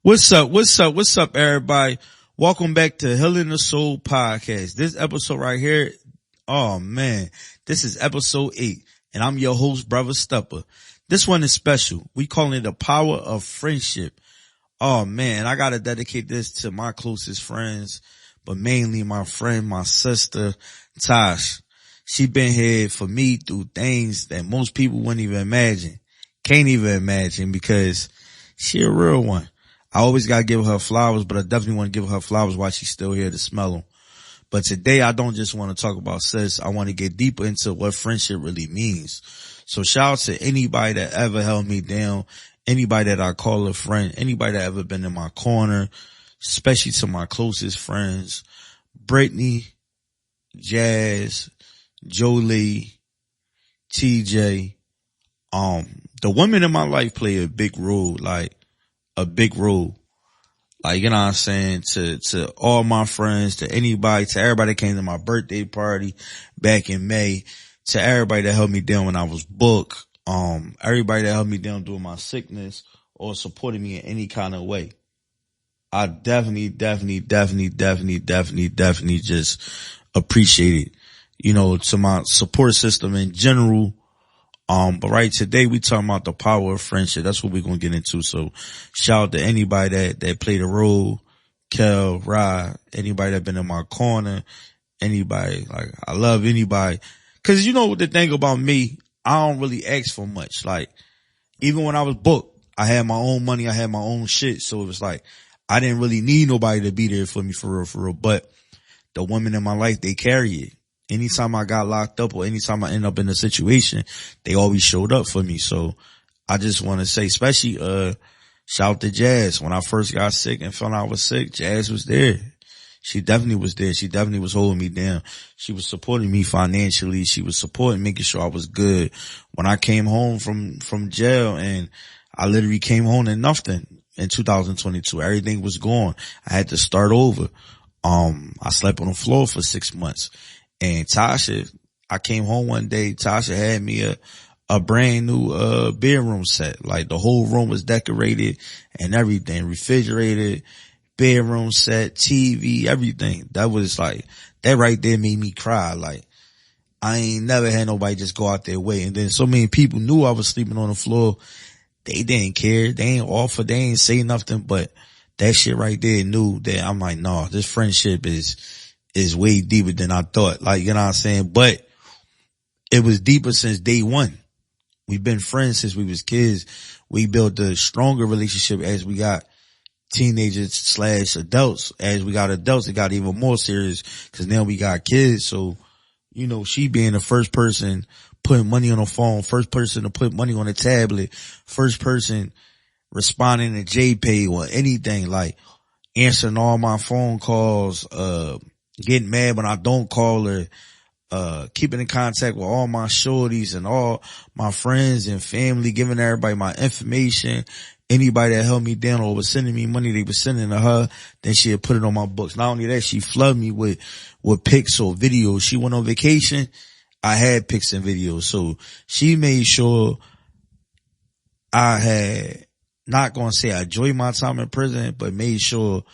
What's up? What's up? What's up, everybody? Welcome back to Healing the Soul podcast. This episode right here, oh man, this is episode 8, and I'm your host, Brother Stepper. This one is special. We calling it the power of friendship. Oh man, I gotta dedicate this to my closest friends, but mainly my friend, my sister, Tasha. She been here for me through things that most people wouldn't even imagine. Can't even imagine because she a real one. I always gotta give her flowers, but I definitely want to give her flowers while she's still here to smell them. But today I don't just want to talk about sis. I want to get deeper into what friendship really means. So shout out to anybody that ever held me down, anybody that I call a friend, anybody that ever been in my corner, especially to my closest friends, Brittany, Jazz, Jolie, TJ. The women in my life play a big role, like a big role. Like, you know what I'm saying? To all my friends, to anybody, to everybody that came to my birthday party back in May, to everybody that held me down when I was booked, everybody that held me down during my sickness or supported me in any kind of way. I definitely just appreciate it. You know, to my support system in general. But right today we talking about the power of friendship. That's what we're going to get into. So shout out to anybody that played a role, Kel, Rod, anybody that been in my corner, anybody. Like, I love anybody. Cause you know what the thing about me, I don't really ask for much. Like, even when I was booked, I had my own money, I had my own shit. So it was like, I didn't really need nobody to be there for me for real. But the women in my life, they carry it. Anytime I got locked up or anytime I end up in a situation, they always showed up for me. So I just want to say, especially, shout out to Jazz. When I first got sick and found out I was sick, Jazz was there. She definitely was there. She definitely was holding me down. She was supporting me financially. She was supporting, making sure I was good. When I came home from jail, and I literally came home to nothing in 2022, everything was gone. I had to start over. I slept on the floor for 6 months. And Tasha, I came home one day, Tasha had me a brand new bedroom set. Like, the whole room was decorated and everything, refrigerated, bedroom set, TV, everything. That was like, that right there made me cry. Like, I ain't never had nobody just go out their way. And then so many people knew I was sleeping on the floor. They didn't care. They ain't offer. They ain't say nothing. But that shit right there knew that I'm like, nah, this friendship is way deeper than I thought. Like, you know what I'm saying? But it was deeper since day one. We've been friends since we was kids. We built a stronger relationship as we got teenagers / adults. As we got adults, it got even more serious because now we got kids. So, you know, she being the first person putting money on the phone, first person to put money on the tablet, first person responding to JPay or anything, like answering all my phone calls, getting mad when I don't call her, keeping in contact with all my shorties and all my friends and family, giving everybody my information. Anybody that held me down or was sending me money, they were sending to her. Then she'd put it on my books. Not only that, she flooded me with pics or videos. She went on vacation. I had pics and videos. So she made sure I had, not going to say I enjoyed my time in prison, but made sure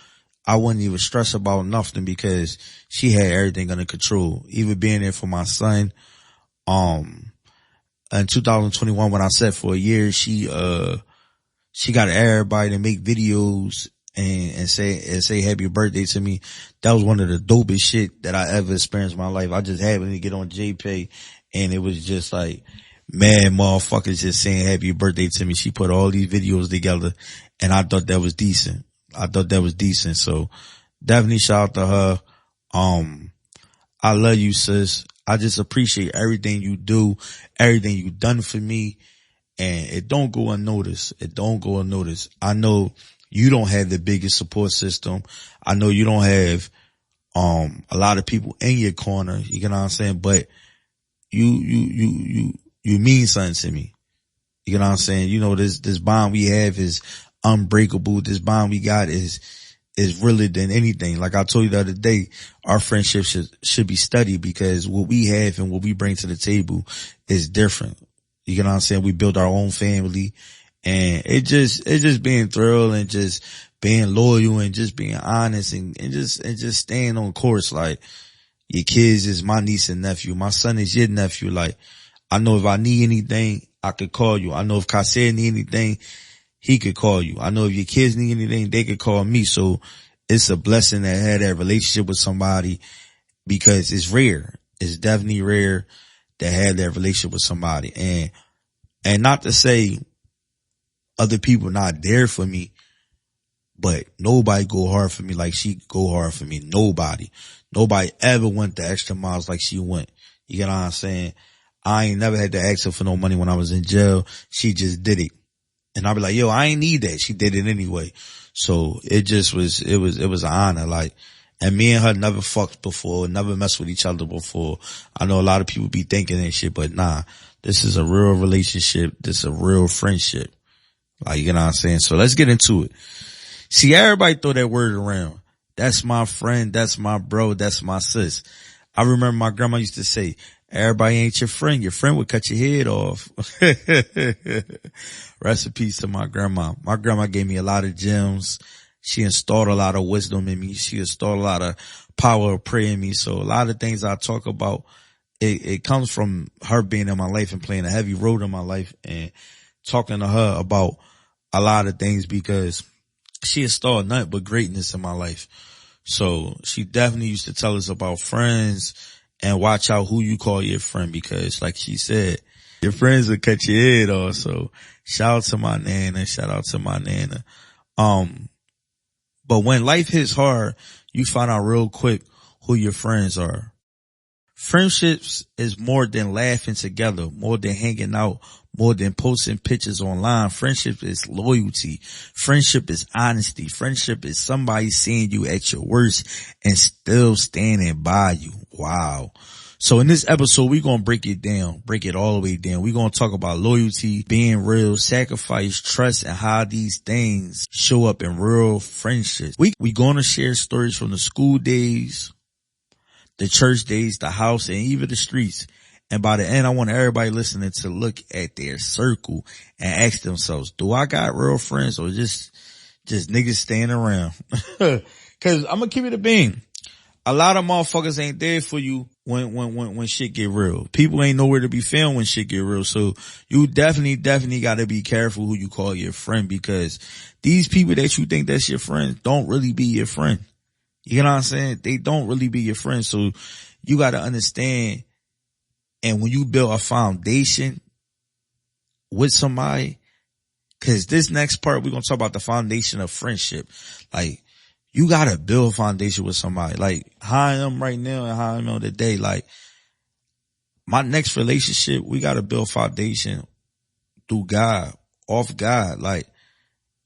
I wouldn't even stress about nothing because she had everything under control. Even being there for my son. In 2021, when I said for a year, she got everybody to make videos and say happy birthday to me. That was one of the dopest shit that I ever experienced in my life. I just happened to get on JPay and it was just like, mad motherfuckers just saying happy birthday to me. She put all these videos together and I thought that was decent. So definitely shout out to her. I love you, sis. I just appreciate everything you do, everything you done for me. And it don't go unnoticed. I know you don't have the biggest support system. I know you don't have, a lot of people in your corner. You know what I'm saying? But you mean something to me. You know what I'm saying? You know, this bond we have is unbreakable. This bond we got is realer than anything. Like I told you the other day, our friendship should be studied because what we have and what we bring to the table is different. You know what I'm saying? We built our own family and it just being thrilled and just being loyal and just being honest and just staying on course. Like, your kids is my niece and nephew. My son is your nephew. Like, I know if I need anything, I could call you. I know if Kasir need anything, he could call you. I know if your kids need anything, they could call me. So it's a blessing to have that relationship with somebody, because it's rare. It's definitely rare to have that relationship with somebody. And not to say other people not there for me, but nobody go hard for me like she go hard for me. Nobody ever went the extra miles like she went. You get what I'm saying? I ain't never had to ask her for no money when I was in jail. She just did it. And I'll be like, yo, I ain't need that. She did it anyway. So it just was, it was an honor. Like, and me and her never fucked before, never messed with each other before. I know a lot of people be thinking that shit, but nah, this is a real relationship. This is a real friendship. Like, you know what I'm saying? So let's get into it. See, everybody throw that word around. That's my friend. That's my bro. That's my sis. I remember my grandma used to say, everybody ain't your friend. Your friend would cut your head off. Rest in peace to my grandma. My grandma gave me a lot of gems. She installed a lot of wisdom in me. She installed a lot of power of prayer in me. So a lot of things I talk about, it comes from her being in my life and playing a heavy role in my life and talking to her about a lot of things, because she installed nothing but greatness in my life. So she definitely used to tell us about friends and watch out who you call your friend, because like she said, your friends will cut your head off. So shout out to my nana. Shout out to my nana. But when life hits hard, you find out real quick who your friends are. Friendships is more than laughing together, more than hanging out, more than posting pictures online. Friendship is loyalty. Friendship is honesty. Friendship is somebody seeing you at your worst and still standing by you. Wow. So in this episode, we're going to break it down, break it all the way down. We're going to talk about loyalty, being real, sacrifice, trust, and how these things show up in real friendships. We're going to share stories from the school days, the church days, the house, and even the streets. And by the end, I want everybody listening to look at their circle and ask themselves, do I got real friends or just niggas staying around? Cause I'm gonna keep it a beam. A lot of motherfuckers ain't there for you when shit get real. People ain't nowhere to be found when shit get real. So you definitely gotta be careful who you call your friend, because these people that you think that's your friend don't really be your friend. You know what I'm saying? They don't really be your friend. So you gotta understand. And when you build a foundation with somebody, cause this next part, we're going to talk about the foundation of friendship. Like, you got to build a foundation with somebody. Like, how I am right now and how I am today. Like, my next relationship, we got to build foundation through God, off God. Like,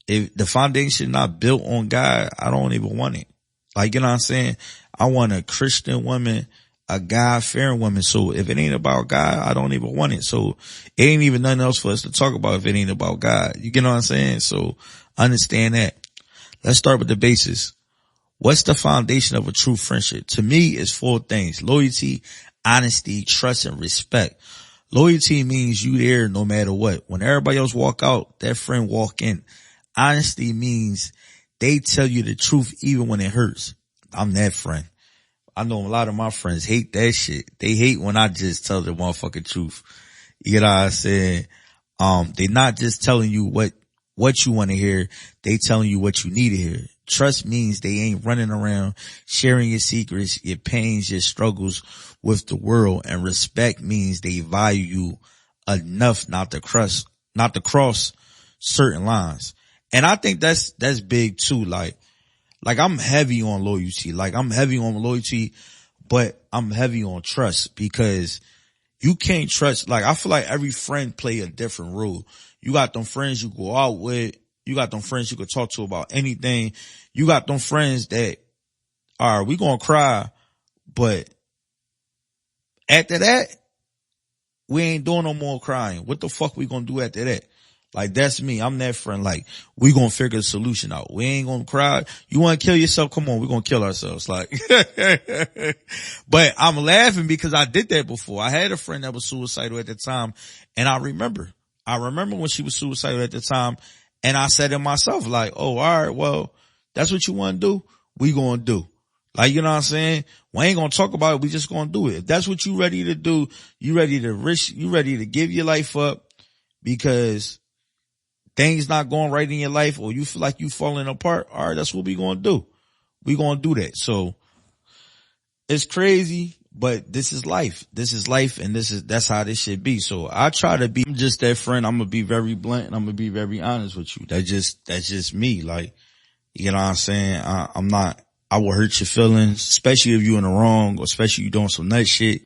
if the foundation not built on God, I don't even want it. Like, you know what I'm saying? I want a Christian woman, a God-fearing woman. So if it ain't about God, I don't even want it. So it ain't even nothing else for us to talk about if it ain't about God. You get what I'm saying? So understand that. Let's start with the basis. What's the foundation of a true friendship? To me, it's 4 things: loyalty, honesty, trust, and respect. Loyalty means you there no matter what. When everybody else walk out, that friend walk in. Honesty means they tell you the truth even when it hurts. I'm that friend. I know a lot of my friends hate that shit. They hate when I just tell the motherfucking truth. You know what I'm saying? They not just telling you what you want to hear. They telling you what you need to hear. Trust means they ain't running around sharing your secrets, your pains, your struggles with the world. And respect means they value you enough not to cross certain lines. And I think that's big too. Like I'm heavy on loyalty. But I'm heavy on trust, because you can't trust. Like, I feel like every friend play a different role. You got them friends you go out with. You got them friends you could talk to about anything. You got them friends that, all right, we gonna cry, but after that, we ain't doing no more crying. What the fuck we gonna do after that? Like, that's me. I'm that friend. Like, we gonna figure the solution out. We ain't gonna cry. You wanna kill yourself? Come on, we gonna kill ourselves. Like, but I'm laughing because I did that before. I had a friend that was suicidal at the time, and I remember when she was suicidal at the time, and I said to myself, like, oh, all right, well, That's what you want to do, we gonna do. Like, you know what I'm saying? We ain't gonna talk about it, we just gonna do it. If that's what you ready to do, you ready to risk, you ready to give your life up because things not going right in your life or you feel like you falling apart, all right, that's what we gonna do. We gonna do that. So it's crazy, but this is life. This is life, and that's how this should be. So I try to be just that friend. I'm gonna be very blunt and I'm gonna be very honest with you. That's just me. Like, you know what I'm saying? I will hurt your feelings, especially if you in the wrong, or especially you doing some nut shit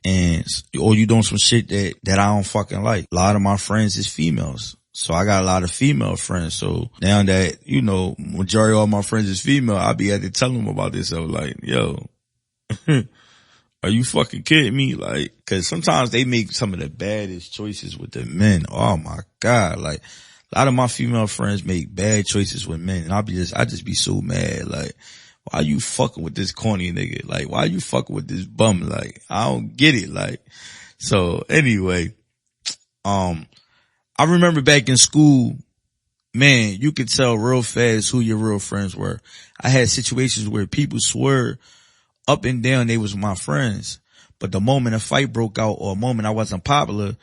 or you doing some shit that I don't fucking like. A lot of my friends is females. So I got a lot of female friends. So now that, you know, majority of all my friends is female, I be had to tell them about this. I was like, yo, are you fucking kidding me? Like, cause sometimes they make some of the baddest choices with the men. Oh my God. Like, a lot of my female friends make bad choices with men. And I just be so mad. Like, why you fucking with this corny nigga? Like, why you fucking with this bum? Like, I don't get it. Like, so anyway, I remember back in school, man, you could tell real fast who your real friends were. I had situations where people swore up and down they was my friends, but the moment a fight broke out or a moment I wasn't popular,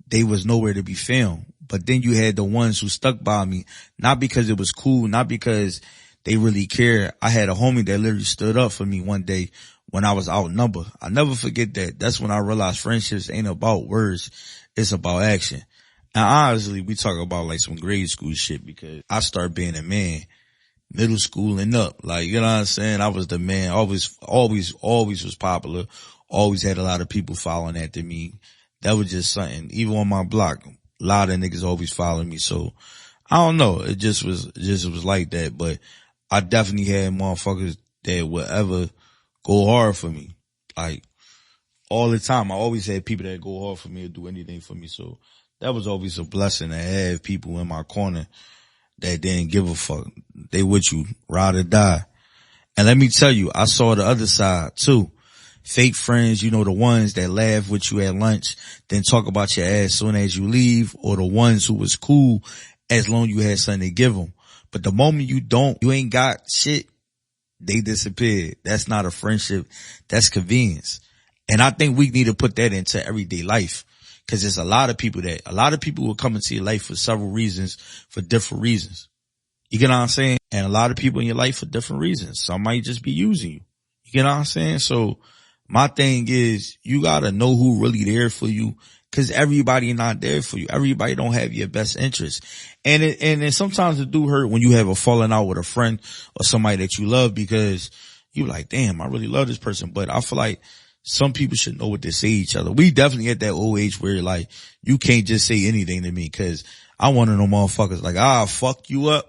they was nowhere to be found. But then you had the ones who stuck by me, not because it was cool, not because they really cared. I had a homie that literally stood up for me one day when I was outnumbered. I never forget that. That's when I realized friendships ain't about words, it's about action. And honestly, we talk about like some grade school shit because I started being a man middle school and up. Like, you know what I'm saying? I was the man, always was popular, always had a lot of people following after me. That was just something. Even on my block, a lot of niggas always following me. So I don't know. It just was like that. But I definitely had motherfuckers that would ever go hard for me. Like, all the time. I always had people that go hard for me or do anything for me. So that was always a blessing to have people in my corner that didn't give a fuck. They with you, ride or die. And let me tell you, I saw the other side too. Fake friends, you know, the ones that laugh with you at lunch, then talk about your ass soon as you leave, or the ones who was cool as long as you had something to give them. But the moment you ain't got shit, they disappeared. That's not a friendship. That's convenience. And I think we need to put that into everyday life. Cause there's a lot of people will come into your life for several reasons, for different reasons. You get what I'm saying? And a lot of people in your life for different reasons. Some might just be using you. You get what I'm saying? So my thing is, you gotta know who really there for you, cause everybody not there for you. Everybody don't have your best interest. And sometimes it do hurt when you have a falling out with a friend or somebody that you love, because you like, damn, I really love this person. But I feel like some people should know what to say to each other. We definitely at that old age where like, you can't just say anything to me, cause I want to know motherfuckers like, fuck you up.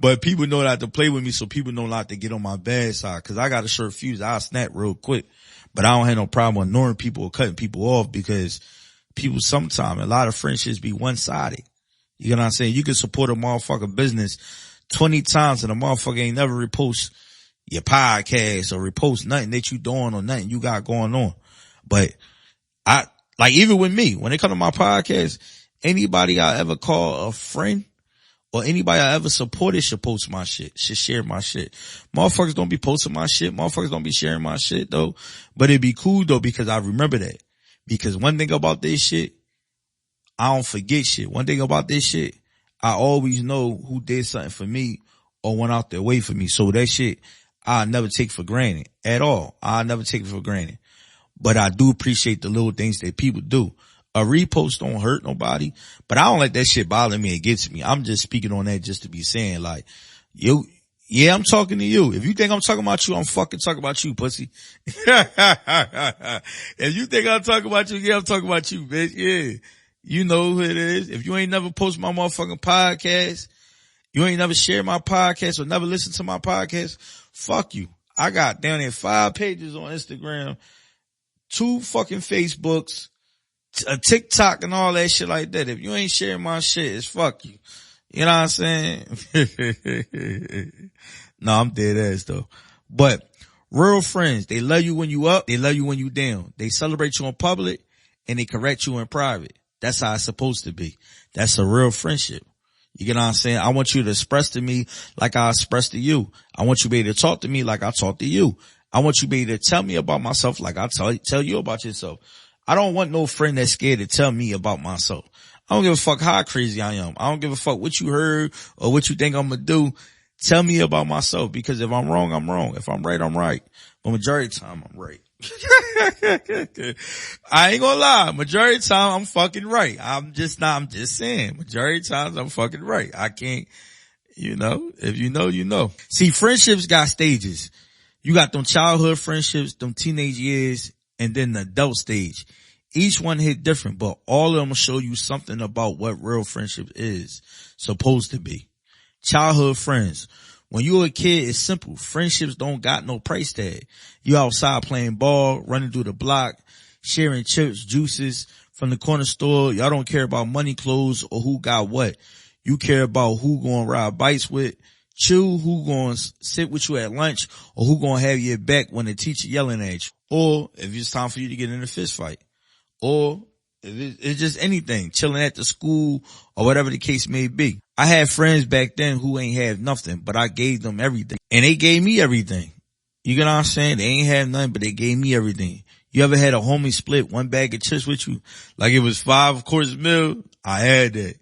But people know not to play with me, so people know not to get on my bad side, cause I got a short fuse. I'll snap real quick. But I don't have no problem ignoring people or cutting people off, because people sometimes, a lot of friendships be one-sided. You know what I'm saying? You can support a motherfucker business 20 times and a motherfucker ain't never repost your podcast or repost nothing that you doing or nothing you got going on. But even with me, when it come to my podcast, anybody I ever call a friend or anybody I ever supported should post my shit, should share my shit. Motherfuckers don't be posting my shit. Motherfuckers don't be sharing my shit though. But it'd be cool though, because I remember that. Because one thing about this shit, I don't forget shit. One thing about this shit, I always know who did something for me or went out their way for me. So that shit, I never take for granted at all. I never take it for granted. But I do appreciate the little things that people do. A repost don't hurt nobody, but I don't let that shit bother me and get to me. I'm just speaking on that just to be saying like, yeah, I'm talking to you. If you think I'm talking about you, I'm fucking talking about you, pussy. If you think I'm talking about you, yeah, I'm talking about you, bitch. Yeah. You know who it is. If you ain't never post my motherfucking podcast, you ain't never share my podcast or never listen to my podcast, fuck you. I got down there 5 pages on Instagram, 2 fucking Facebooks, a TikTok and all that shit like that. If you ain't sharing my shit, it's fuck you. You know what I'm saying? No, I'm dead ass though. But real friends, they love you when you up, they love you when you down. They celebrate you in public and they correct you in private. That's how it's supposed to be. That's a real friendship. You get what I'm saying? I want you to express to me like I express to you. I want you to be able to talk to me like I talk to you. I want you to be able to tell me about myself like I tell you about yourself. I don't want no friend that's scared to tell me about myself. I don't give a fuck how crazy I am. I don't give a fuck what you heard or what you think I'm gonna do. Tell me about myself, because if I'm wrong, I'm wrong. If I'm right, I'm right. But majority of the time, I'm right. I ain't gonna lie. Majority of the time, I'm fucking right. I'm just saying. Majority of the times, I'm fucking right. I can't, if you know, you know. See, friendships got stages. You got them childhood friendships, them teenage years, and then the adult stage. Each one hit different, but all of them will show you something about what real friendship is supposed to be. Childhood friends. When you're a kid, it's simple. Friendships don't got no price tag. You outside playing ball, running through the block, sharing chips, juices from the corner store. Y'all don't care about money, clothes, or who got what. You care about who gonna ride bikes with, chew, who gonna sit with you at lunch, or who gonna have your back when the teacher yelling at you. Or if it's time for you to get in a fist fight. Or it's just anything, chilling at the school or whatever the case may be. I had friends back then who ain't have nothing, but I gave them everything. And they gave me everything. You get what I'm saying? They ain't have nothing, but they gave me everything. You ever had a homie split one bag of chips with you? Like it was 5 course meal? I had that.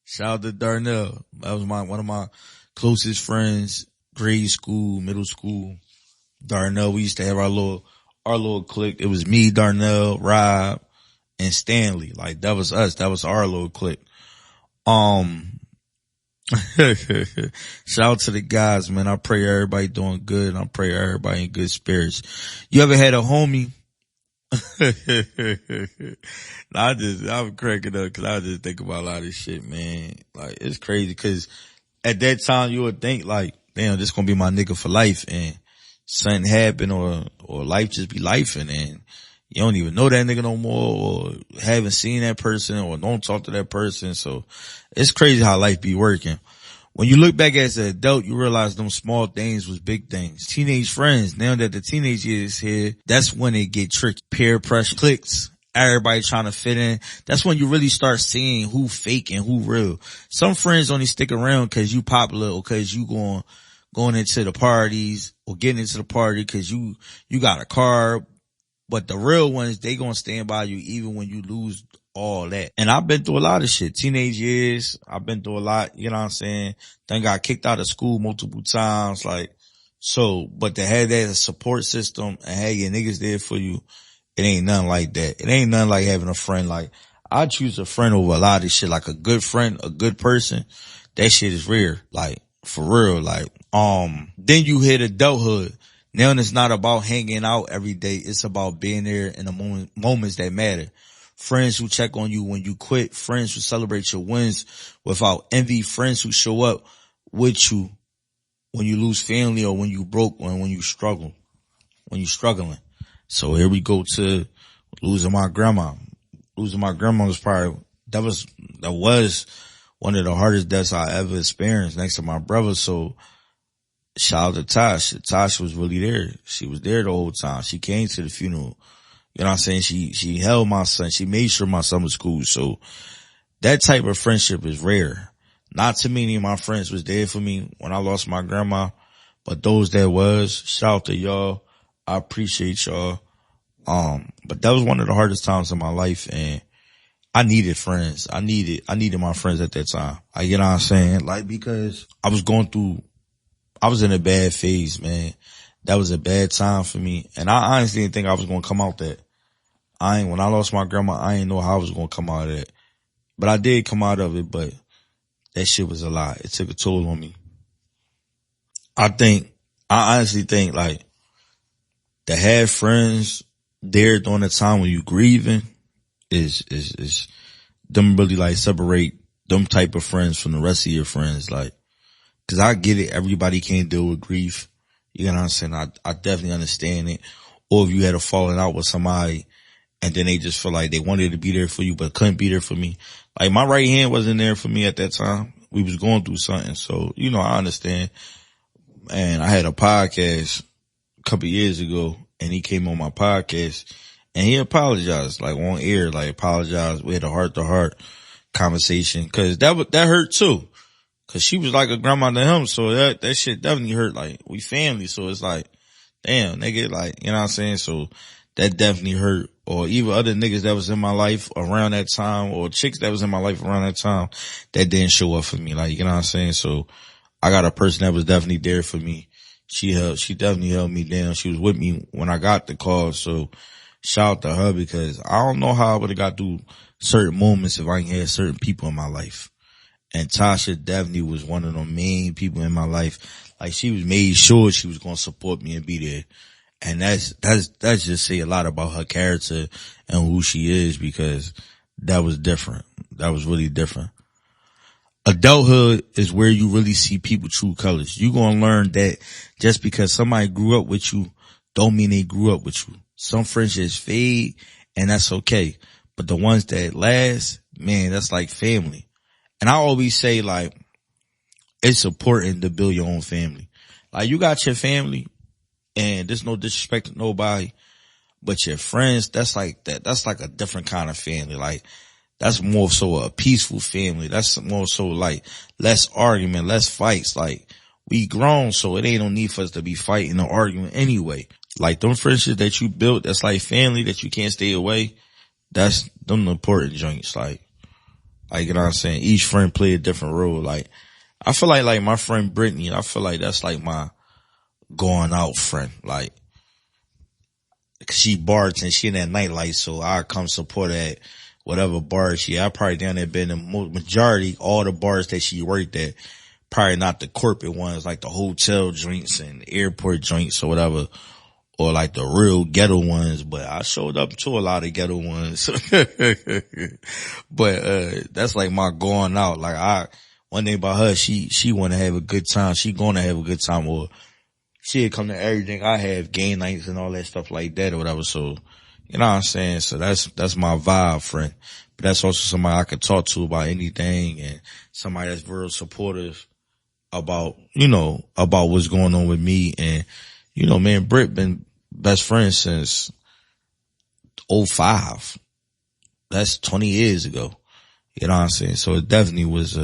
Shout out to Darnell. That was one of my closest friends, grade school, middle school. Darnell, we used to have our little clique. It was me, Darnell, Rob, and Stanley. Like that was us. That was our little clique. Shout out to the guys, man. I pray everybody doing good, and I pray everybody in good spirits. You ever had a homie? I'm cracking up because I just think about a lot of this shit, man. Like it's crazy because at that time you would think like, damn, this gonna be my nigga for life, and something happen or life just be life, and you don't even know that nigga no more, or haven't seen that person, or don't talk to that person. So it's crazy how life be working. When you look back as an adult, you realize them small things was big things. Teenage friends, now that the teenage years is here, that's when it get tricky. Peer pressure, cliques, everybody trying to fit in. That's when you really start seeing who fake and who real. Some friends only stick around cause you popular or cause you going into the parties or getting into the party cause you got a car. But the real ones, they gonna stand by you even when you lose all that. And I've been through a lot of shit. Teenage years, I've been through a lot, you know what I'm saying? Then got kicked out of school multiple times, but to have that support system and have your niggas there for you, it ain't nothing like that. It ain't nothing like having a friend. Like, I choose a friend over a lot of shit. Like a good friend, a good person, that shit is rare. Like, for real. Like, then you hit adulthood. Now it's not about hanging out every day. It's about being there in the moments that matter. Friends who check on you when you quit. Friends who celebrate your wins without envy. Friends who show up with you when you lose family or when you broke or when you struggle. When you struggling. So here we go to losing my grandma. Losing my grandma was that was one of the hardest deaths I ever experienced next to my brother. So shout out to Tasha. Tasha was really there. She was there the whole time. She came to the funeral. You know what I'm saying? She held my son. She made sure my son was cool. So that type of friendship is rare. Not too many of my friends was there for me when I lost my grandma, but those that was, shout out to y'all. I appreciate y'all. But that was one of the hardest times in my life, and I needed friends. I needed my friends at that time. You know what I'm saying? Like, because I was in a bad phase, man. That was a bad time for me. And I honestly didn't think I was going to come out that. When I lost my grandma, I didn't know how I was going to come out of that. But I did come out of it, but that shit was a lot. It took a toll on me. I honestly think like to have friends there during the time when you grieving is them really like separate them type of friends from the rest of your friends. Like, cause I get it. Everybody can't deal with grief. You know what I'm saying? I definitely understand it. Or if you had a falling out with somebody and then they just feel like they wanted to be there for you but couldn't be there for me. Like my right hand wasn't there for me at that time. We was going through something. So, I understand. And I had a podcast a couple of years ago and he came on my podcast and he apologized, like on air, like apologized. We had a heart to heart conversation cause that hurt too. Cause she was like a grandma to him. So that shit definitely hurt. Like, we family. So it's like, damn, nigga, like, you know what I'm saying? So that definitely hurt. Or even other niggas that was in my life around that time, or chicks that was in my life around that time that didn't show up for me. Like, you know what I'm saying? So I got a person that was definitely there for me. She definitely held me down. She was with me when I got the call. So shout out to her, because I don't know how I would have got through certain moments if I ain't had certain people in my life. And Tasha definitely was one of the main people in my life. Like, she was made sure she was going to support me and be there. And that's just say a lot about her character and who she is, because that was different. That was really different. Adulthood is where you really see people true colors. You gonna learn that just because somebody grew up with you don't mean they grew up with you. Some friendships fade, and that's okay. But the ones that last, man, that's like family. And I always say, like, it's important to build your own family. Like, you got your family, and there's no disrespect to nobody, but your friends, that's like a different kind of family. Like, that's more so a peaceful family. That's more so like less argument, less fights. Like, we grown, so it ain't no need for us to be fighting or arguing anyway. Like, them friendships that you built, that's like family that you can't stay away. That's them important joints. Like, you know what I'm saying? Each friend play a different role. Like, I feel like my friend Brittany, I feel like that's like my going out friend. Like, cause she bartends, she in that nightlife, so I come support her at whatever bar she, I probably down there been in the majority, all the bars that she worked at, probably not the corporate ones, like the hotel joints and airport joints or whatever, or like the real ghetto ones, but I showed up to a lot of ghetto ones. But, that's like my going out. Like, one thing about her, she wanna have a good time. She gonna have a good time, or she'd come to everything I have, game nights and all that stuff like that or whatever. So, you know what I'm saying? So that's my vibe, friend. But that's also somebody I could talk to about anything, and somebody that's very supportive about, about what's going on with me. And, me and Britt been best friends since '05. That's 20 years ago. You know what I'm saying? So it definitely was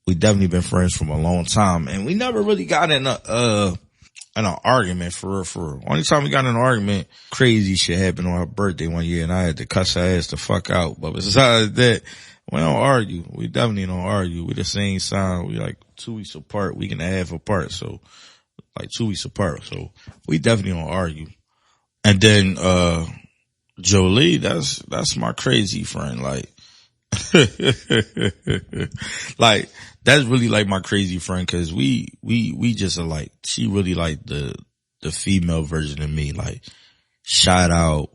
we definitely been friends from a long time, and we never really got in an argument for real. Only time we got in an argument, crazy shit happened on her birthday one year, and I had to cuss her ass the fuck out. But besides that, we don't argue. We definitely don't argue. We the same sign. We like 2 weeks apart, week and a half apart. So like 2 weeks apart. So we definitely don't argue. And then, Jolie, that's my crazy friend. Like, like, that's really like my crazy friend, cause we just are like, she really like the female version of me. Like, shout out,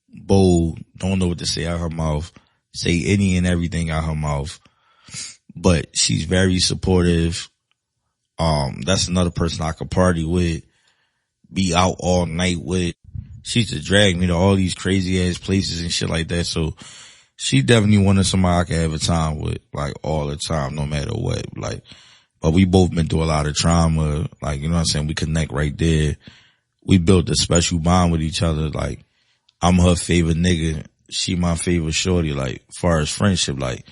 bold, don't know what to say out her mouth, say any and everything out her mouth, but she's very supportive. That's another person I could party with, be out all night with. She used to drag me to all these crazy ass places and shit like that. So she definitely wanted somebody I could have a time with, like, all the time, no matter what. Like, but we both been through a lot of trauma. Like, you know what I'm saying? We connect right there. We built a special bond with each other. Like, I'm her favorite nigga. She my favorite shorty. Like, far as friendship, like,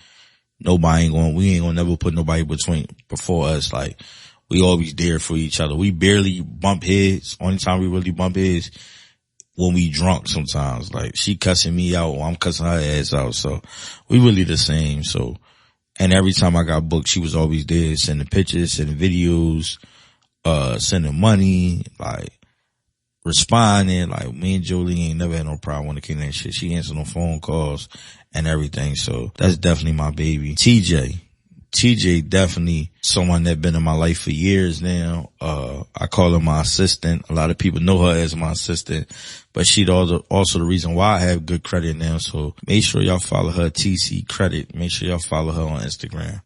we ain't gonna never put nobody before us. Like, we always there for each other. We barely bump heads. Only time we really bump heads when we drunk sometimes. Like, she cussing me out or I'm cussing her ass out. So we really the same. So, and every time I got booked, she was always there, sending pictures, sending videos, sending money, like, responding. Like, me and Jolie ain't never had no problem when it came to that shit. She answered no phone calls and everything. So that's definitely my baby. TJ definitely someone that been in my life for years now. I call her my assistant. A lot of people know her as my assistant, but she's also the reason why I have good credit now. So make sure y'all follow her, TC Credit. Make sure y'all follow her on Instagram.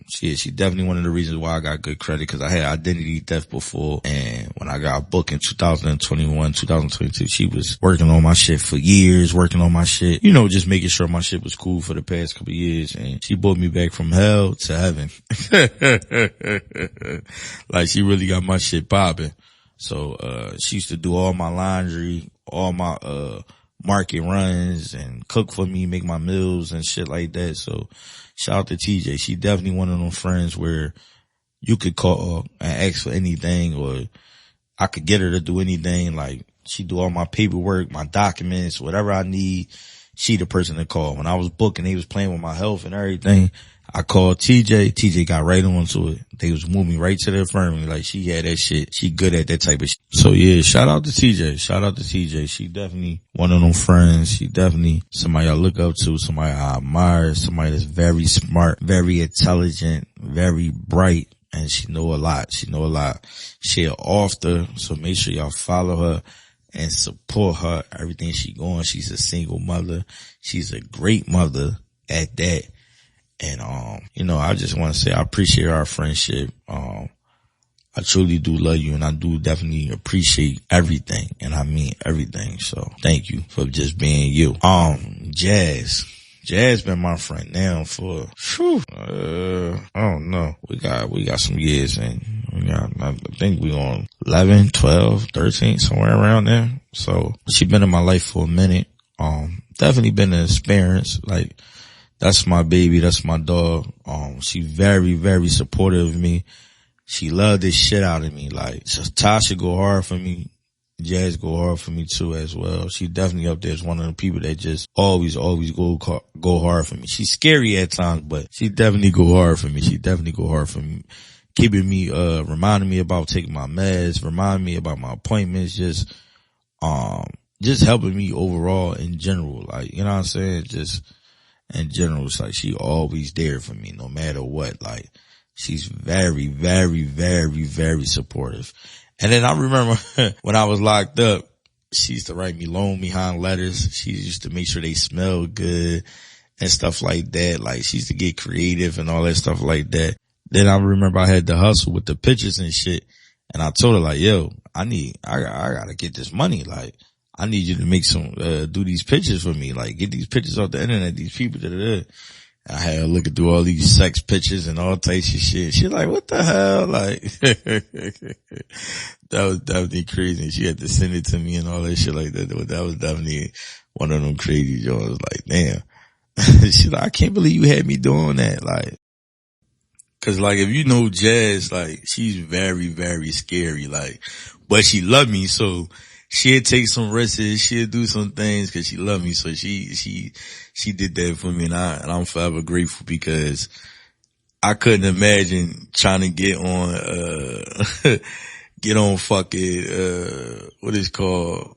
She definitely one of the reasons why I got good credit, cause I had identity theft before. And when I got booked in 2021, 2022, she was working on my shit for years, working on my shit, just making sure my shit was cool for the past couple of years. And she brought me back from hell to heaven. Like, she really got my shit popping. So, she used to do all my laundry, all my, market runs and cook for me, make my meals and shit like that. So shout out to TJ. She definitely one of them friends where you could call and ask for anything, or I could get her to do anything. Like, she do all my paperwork, my documents, whatever I need. She the person to call. When I was booking, they was playing with my health and everything, I called TJ. TJ got right onto it. They was moving right to the infirmary. Like, she had that shit. She good at that type of shit. So yeah, shout out to TJ. Shout out to TJ. She definitely one of them friends. She definitely somebody I look up to, somebody I admire, somebody that's very smart, very intelligent, very bright, and she know a lot. She know a lot. She an author, so make sure y'all follow her and support her. Everything she going. She's a single mother. She's a great mother at that. And, you know, I just want to say I appreciate our friendship. I truly do love you, and I do definitely appreciate everything. And I mean everything. So thank you for just being you. Jazz been my friend now for, I don't know. We got some years, and I think we on 11, 12, 13, somewhere around there. So she been in my life for a minute. Definitely been an experience. Like, that's my baby. That's my dog. She very, very supportive of me. She loved this shit out of me. Like, so Tasha go hard for me. Jazz go hard for me too as well. She definitely up there as one of the people that just always go hard for me. She's scary at times, but she definitely go hard for me. She definitely go hard for me. Keeping me, reminding me about taking my meds, reminding me about my appointments, just helping me overall in general. Like, you know what I'm saying? Just in general, it's like she always there for me no matter what. Like, she's very, very, very, very supportive. And then I remember when I was locked up, she used to write me loan behind letters. She used to make sure they smelled good and stuff like that. Like, she used to get creative and all that stuff like that. Then I remember I had to hustle with the pictures and shit. And I told her, like, yo, I gotta get this money. Like, I need you to make some, do these pictures for me. Like, get these pictures off the internet, these people that I had her looking through all these sex pictures and all types of shit. She like, what the hell? Like, that was definitely crazy. She had to send it to me and all that shit like that. That was definitely one of them crazy joints. Like, damn. She's like, I can't believe you had me doing that. Like, cause like, if you know Jazz, like, she's very, very scary. Like, but she loved me, so she'll take some risks, she'll do some things cause she loved me. So she did that for me, and I'm forever grateful, because I couldn't imagine trying to get on fucking, what is called,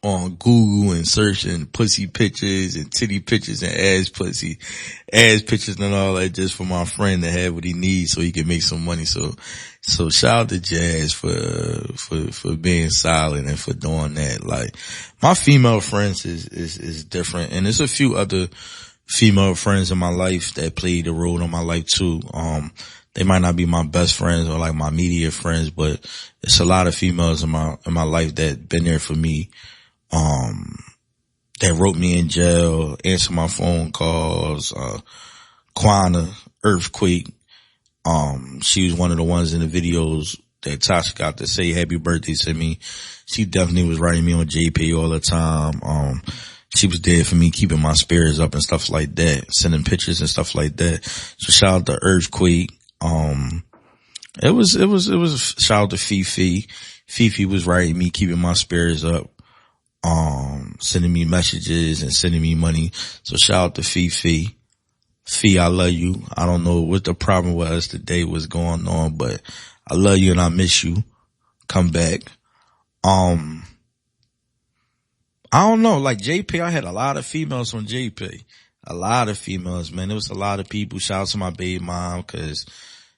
on Google and searching pussy pictures and titty pictures and ass pictures and all that, just for my friend to have what he needs so he can make some money. So shout out to Jazz for being solid and for doing that. Like, my female friends is different, and there's a few other female friends in my life that played a role in my life too. They might not be my best friends or like my immediate friends, but it's a lot of females in my life that been there for me. That wrote me in jail, answered my phone calls, Quana, Earthquake. She was one of the ones in the videos that Tasha got to say happy birthday to me. She definitely was writing me on JP all the time. She was there for me, keeping my spirits up and stuff like that, sending pictures and stuff like that. So shout out to Earthquake. It was shout out to Fifi. Fifi was writing me, keeping my spirits up, sending me messages and sending me money. So shout out to Fifi. Fee, I love you. I don't know what the problem with us today was going on, but I love you and I miss you. Come back. I don't know, like JP, I had a lot of females on JP. A lot of females, man. There was a lot of people. Shout out to my baby mom, cause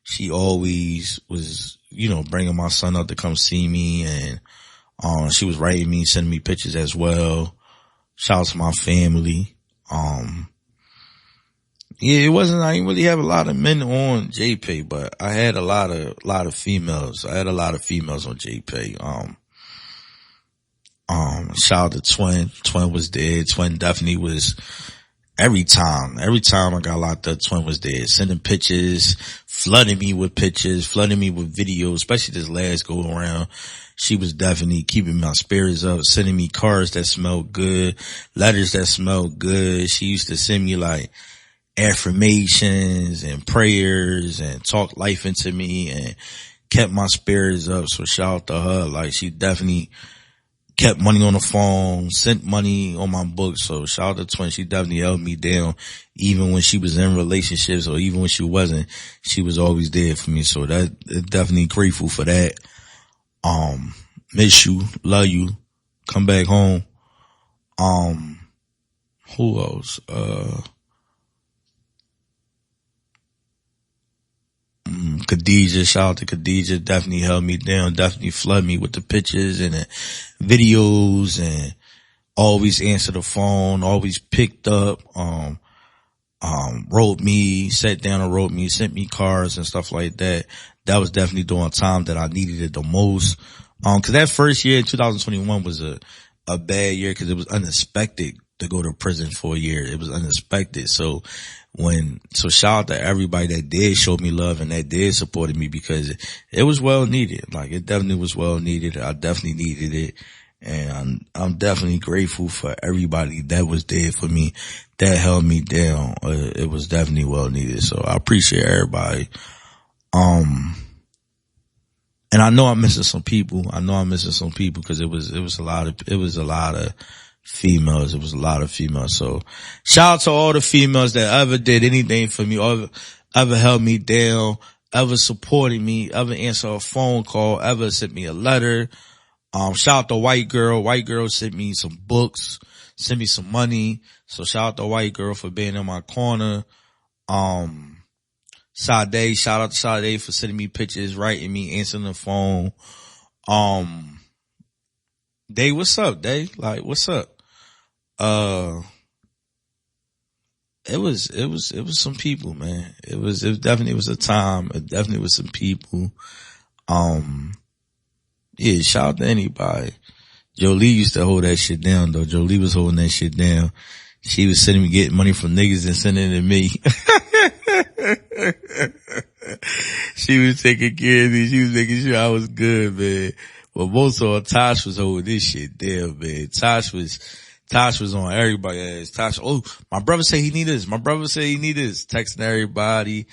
she always was, bringing my son up to come see me, and she was writing me, sending me pictures as well. Shout out to my family. Yeah, I didn't really have a lot of men on JP, but I had a lot of females. I had a lot of females on JP. Shout out to Twin. Twin was dead. Twin definitely was every time I got locked up, Twin was there, sending pictures, flooding me with videos, especially this last go around. She was definitely keeping my spirits up, sending me cards that smelled good, letters that smelled good. She used to send me like affirmations and prayers and talk life into me and kept my spirits up. So shout out to her. Like, she definitely kept money on the phone, sent money on my book. So shout out to Twin. She definitely held me down. Even when she was in relationships or even when she wasn't, she was always there for me. So that, definitely grateful for that. Miss you, love you, come back home. Who else? Khadijah, shout out to Khadijah, definitely held me down, definitely flooded me with the pictures and the videos and always answered the phone, always picked up, wrote me, sat down and wrote me, sent me cards and stuff like that. That was definitely during a time that I needed it the most. Cause that first year, 2021 was a bad year cause it was unexpected to go to prison for a year. It was unexpected. So shout out to everybody that did show me love and that did supported me because it was well needed. Like, it definitely was well needed. I definitely needed it. And I'm definitely grateful for everybody that was there for me, that held me down. It was definitely well needed. So I appreciate everybody. And I know I'm missing some people. Because it was a lot of females. It was a lot of females. So shout out to all the females that ever did anything for me, ever held me down, ever supported me, ever answered a phone call, ever sent me a letter. Shout out to White Girl. White Girl sent me some books, sent me some money. So shout out to White Girl for being in my corner. Sade, shout out to Sade for sending me pictures, writing me, answering the phone. Day, what's up, Day? Like, what's up? It was some people, man. It definitely was a time. It definitely was some people. Yeah, shout out to anybody. Jolie used to hold that shit down though. Jolie was holding that shit down. She was sending me, getting money from niggas and sending it to me. She was taking care of me. She was making sure I was good, man. But most of all, Tasha was holding this shit down, man. Tasha was on everybody's ass. Tasha, oh, my brother say he need this. My brother say he need this. Texting everybody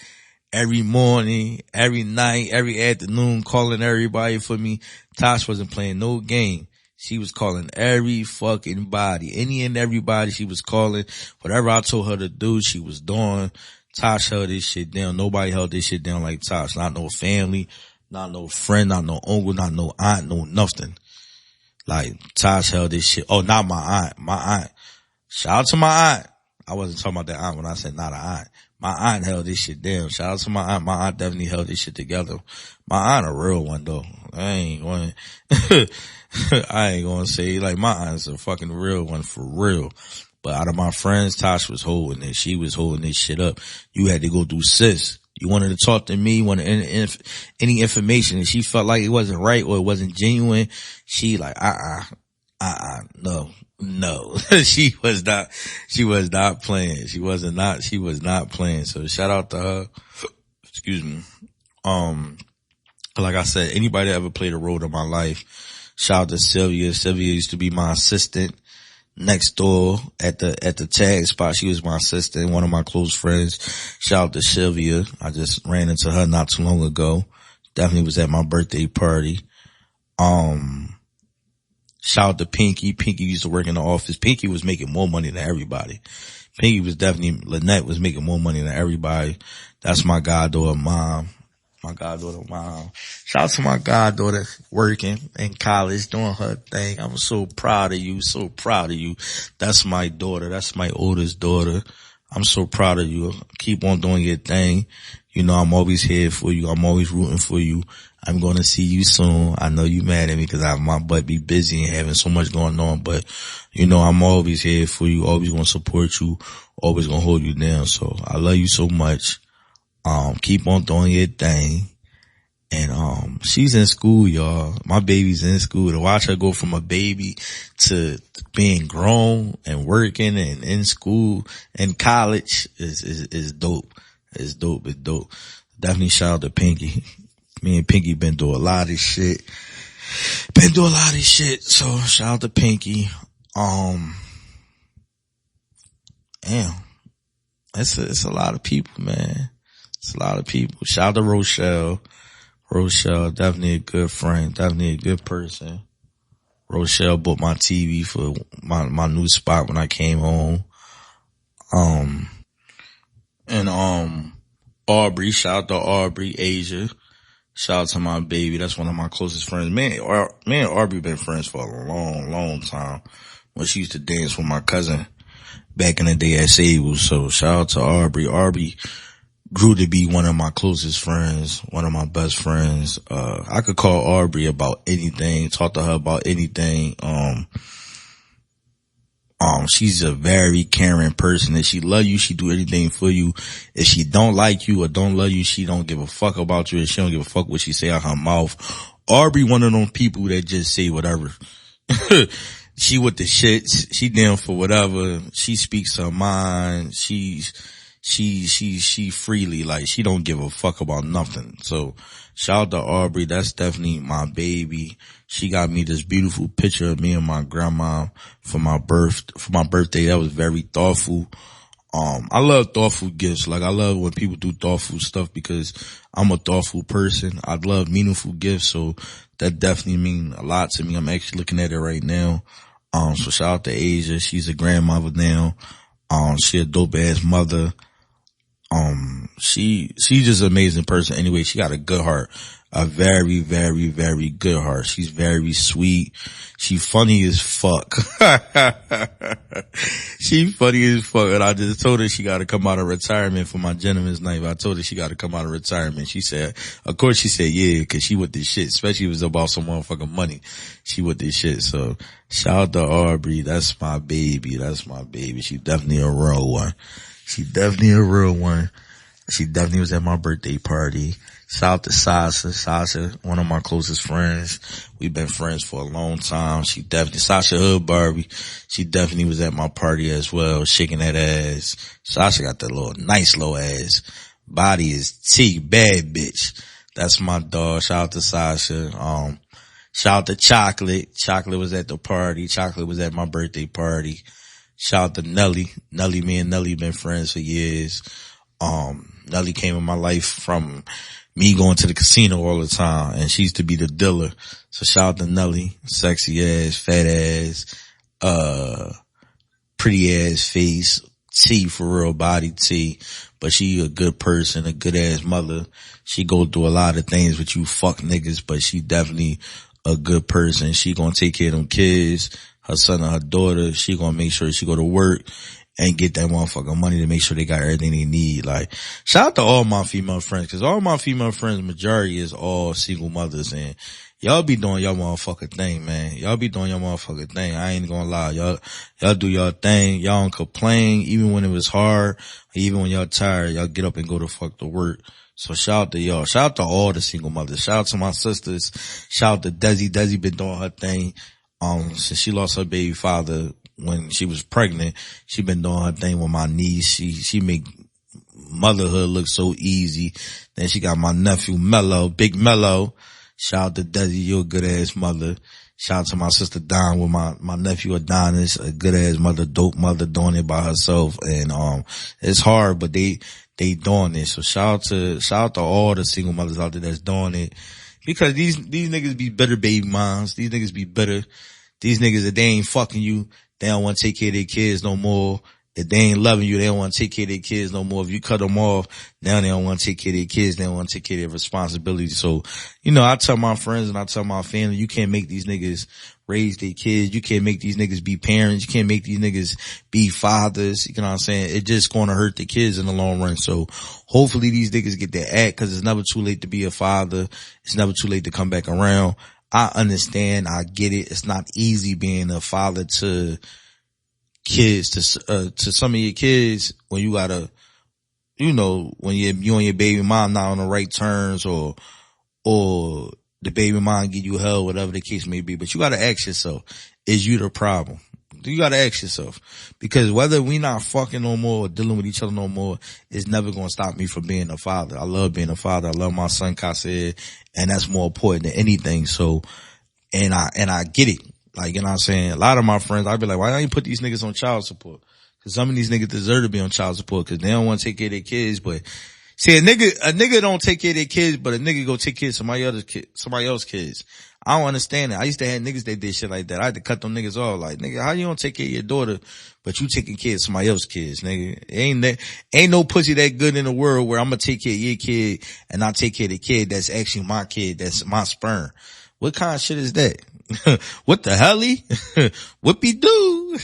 every morning, every night, every afternoon, calling everybody for me. Tasha wasn't playing no game. She was calling every fucking body. Any and everybody she was calling. Whatever I told her to do, she was doing. Tasha held this shit down. Nobody held this shit down like Tasha. Not no family, not no friend, not no uncle, not no aunt, no nothing. Like, Tasha held this shit. Oh, not my aunt. My aunt. Shout out to my aunt. I wasn't talking about that aunt when I said not an aunt. My aunt held this shit down. Shout out to my aunt. My aunt definitely held this shit together. My aunt a real one though. I ain't going to say, like, my aunt's a fucking real one for real. But out of my friends, Tasha was holding it. She was holding this shit up. You had to go through sis. You wanted to talk to me, wanted any information, and she felt like it wasn't right or it wasn't genuine. She like, no. She was not playing. She was not playing. So shout out to her. Excuse me. Like I said, anybody that ever played a role in my life, shout out to Sylvia. Sylvia used to be my assistant next door at the tag spot. She was my assistant, one of my close friends. Shout out to Sylvia. I just ran into her not too long ago. Definitely was at my birthday party. Shout out to Pinky. Pinky used to work in the office. Pinky was making more money than everybody. Pinky was definitely, Lynette was making more money than everybody. That's my goddaughter mom. Shout out to my goddaughter working in college, doing her thing. I'm so proud of you. That's my daughter. That's my oldest daughter. I'm so proud of you. Keep on doing your thing. You know, I'm always here for you. I'm always rooting for you. I'm going to see you soon. I know you mad at me because my butt be busy and having so much going on, but you know, I'm always here for you. Always going to support you. Always going to hold you down. So I love you so much. Keep on doing your thing. And, She's in school, y'all. My baby's in school. To watch her go from a baby to being grown and working and in school and college is dope. It's dope. It's dope. Definitely shout out to Pinky. Me and Pinky been through a lot of shit. So shout out to Pinky. Damn. It's a lot of people, man. It's a lot of people. Shout out to Rochelle. Rochelle, definitely a good friend, definitely a good person. Rochelle bought my TV for my new spot when I came home. Aubrey, shout out to Aubrey, Asia. Shout out to my baby. That's one of my closest friends. Me and Aubrey been friends for a long, long time. When she used to dance with my cousin back in the day at Sable. So shout out to Aubrey. Aubrey grew to be one of my closest friends, one of my best friends. I could call Aubrey about anything, talk to her about anything. She's a very caring person. If she love you, she do anything for you. If she don't like you or don't love you, she don't give a fuck about you, and she don't give a fuck what she say out her mouth. Aubrey one of them people that just say whatever. She with the shits. She down for whatever. She speaks her mind. She freely, like, she don't give a fuck about nothing. So shout out to Aubrey. That's definitely my baby. She got me this beautiful picture of me and my grandma for my birthday. That was very thoughtful. I love thoughtful gifts. Like, I love when people do thoughtful stuff because I'm a thoughtful person. I love meaningful gifts. So that definitely mean a lot to me. I'm actually looking at it right now. So shout out to Asia. She's a grandmother now. She a dope ass mother. She's just an amazing person. Anyway, she got a good heart. A very, very, very good heart. She's very sweet. She funny as fuck. She funny as fuck. And I just told her she gotta come out of retirement for my gentleman's night. I told her she gotta come out of retirement. She said, of course she said yeah, cause she with this shit, especially if it's about some motherfucking money. She with this shit. So shout out to Aubrey. That's my baby. That's my baby. She definitely a real one. She definitely a real one. She definitely was at my birthday party. Shout out to Sasha. Sasha, one of my closest friends. We've been friends for a long time. Sasha Hood Barbie. She definitely was at my party as well, shaking that ass. Sasha got that nice little ass. Body is T, bad bitch. That's my dog. Shout out to Sasha. Shout out to Chocolate. Chocolate was at the party. Chocolate was at my birthday party. Shout out to Nelly. Me and Nelly been friends for years. Nelly came in my life from me going to the casino all the time, and she used to be the dealer. So shout out to Nelly. Sexy ass, fat ass, pretty ass face, T for real, body T. But she a good person, a good ass mother. She go through a lot of things with you fuck niggas, but she definitely a good person. She gonna take care of them kids, her son and her daughter. She gonna make sure she go to work and get that motherfucking money to make sure they got everything they need. Like, shout out to all my female friends, cause all my female friends, majority is all single mothers, and y'all be doing your motherfucking thing, man. Y'all be doing your motherfucking thing. I ain't gonna lie. Y'all do your thing. Y'all don't complain, even when it was hard, even when y'all tired, y'all get up and go to fuck to work. So shout out to y'all. Shout out to all the single mothers. Shout out to my sisters. Shout out to Desi. Desi been doing her thing, since she lost her baby father when she was pregnant. She been doing her thing with my niece. She make motherhood look so easy. Then she got my nephew Mello, Big Mello. Shout out to Desi, you're a good ass mother. Shout out to my sister Don with my nephew Adonis, a good ass mother, dope mother, doing it by herself. And it's hard, but they doing it. So shout out to all the single mothers out there that's doing it. Because these niggas be better baby moms. These niggas be better. These niggas, if they ain't fucking you, they don't want to take care of their kids no more. If they ain't loving you, they don't want to take care of their kids no more. If you cut them off, now they don't want to take care of their kids. They don't want to take care of their responsibilities. So, I tell my friends and I tell my family, you can't make these niggas raise their kids. You can't make these niggas be parents. You can't make these niggas be fathers. You know what I'm saying? It's just going to hurt the kids in the long run. So hopefully these niggas get their act, cause it's never too late to be a father. It's never too late to come back around. I understand. I get it. It's not easy being a father to kids, to some of your kids when you gotta, when you and your baby mom not on the right terms, or the baby mom give you hell, whatever the case may be. But you gotta ask yourself, is you the problem? You gotta ask yourself. Because whether we not fucking no more or dealing with each other no more is never gonna stop me from being a father. I love being a father. I love my son, Kased, and that's more important than anything. So, and I get it. Like, you know what I'm saying? A lot of my friends, I'd be like, why don't you put these niggas on child support? Cause some of these niggas deserve to be on child support cause they don't want to take care of their kids. But see, a nigga don't take care of their kids, but a nigga go take care of somebody else's kids. I don't understand it. I used to have niggas that did shit like that. I had to cut them niggas off. Like, nigga, how you don't take care of your daughter, but you taking care of somebody else's kids, nigga? Ain't no pussy that good in the world where I'm gonna take care of your kid and not take care of the kid that's actually my kid, that's my sperm. What kind of shit is that? What the helly? Whoopie doo.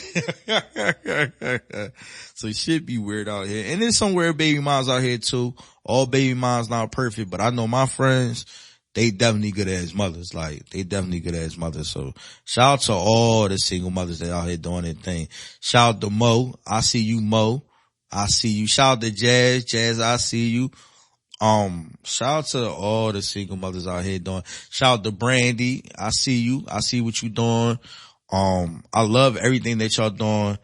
So shit be weird out here. And there's some weird baby moms out here too. All baby moms not perfect, but I know my friends, they definitely good ass mothers. Like, they definitely good ass mothers. So shout out to all the single mothers that out here doing their thing. Shout out to Mo. I see you, Mo. I see you. Shout out to Jazz. Jazz, I see you. Shout out to all the single mothers out here doing. Shout out to Brandy. I see you. I see what you doing. I love everything that y'all doing.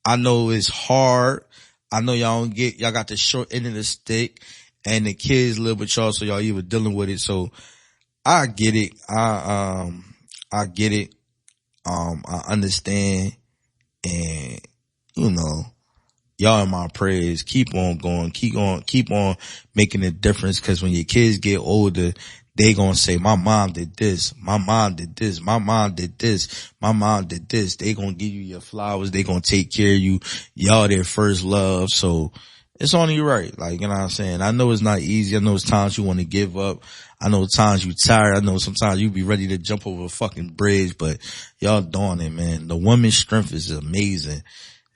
I know it's hard. I know y'all got the short end of the stick and the kids live with y'all, so y'all even dealing with it. So I get it. I get it. I understand. And, you know, y'all in my prayers. Keep on going. Keep on making a difference. Cause when your kids get older, they gonna say, my mom did this. My mom did this. My mom did this. My mom did this. They gonna give you your flowers. They gonna take care of you. Y'all their first love. So it's only right. Like, you know what I'm saying? I know it's not easy. I know it's times you want to give up. I know times you tired. I know sometimes you be ready to jump over a fucking bridge, but y'all doing it, man. The woman's strength is amazing.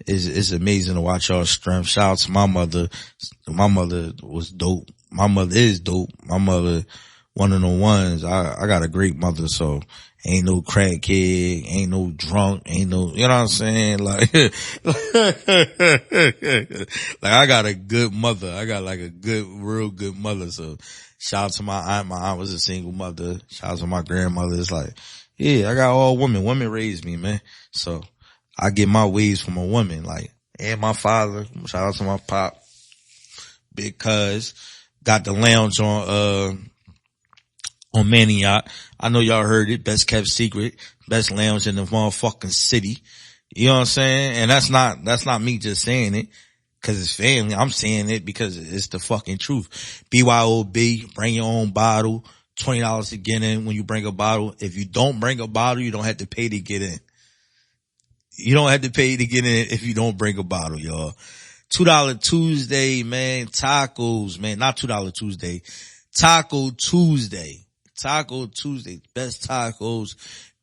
It's amazing to watch y'all's strength. Shout out to my mother. My mother was dope. My mother is dope. My mother, one of the ones. I got a great mother, so ain't no crackhead, ain't no drunk, ain't no, you know what I'm saying? Like, like I got a good mother. I got like a good, real good mother. So shout out to my aunt. My aunt was a single mother. Shout out to my grandmother. It's like, yeah, I got all women. Women raised me, man. So I get my ways from a woman, like, and my father. Shout out to my pop. Because got the lounge on Manioc. I know y'all heard it. Best kept secret. Best lounge in the motherfucking city. You know what I'm saying? And that's not me just saying it cause it's family. I'm saying it because it's the fucking truth. BYOB, bring your own bottle. $20 to get in when you bring a bottle. If you don't bring a bottle, you don't have to pay to get in. You don't have to pay to get in if you don't bring a bottle, y'all. $2 Tuesday, man. Tacos, man. Not $2 Tuesday. Taco Tuesday. Taco Tuesday. Best tacos.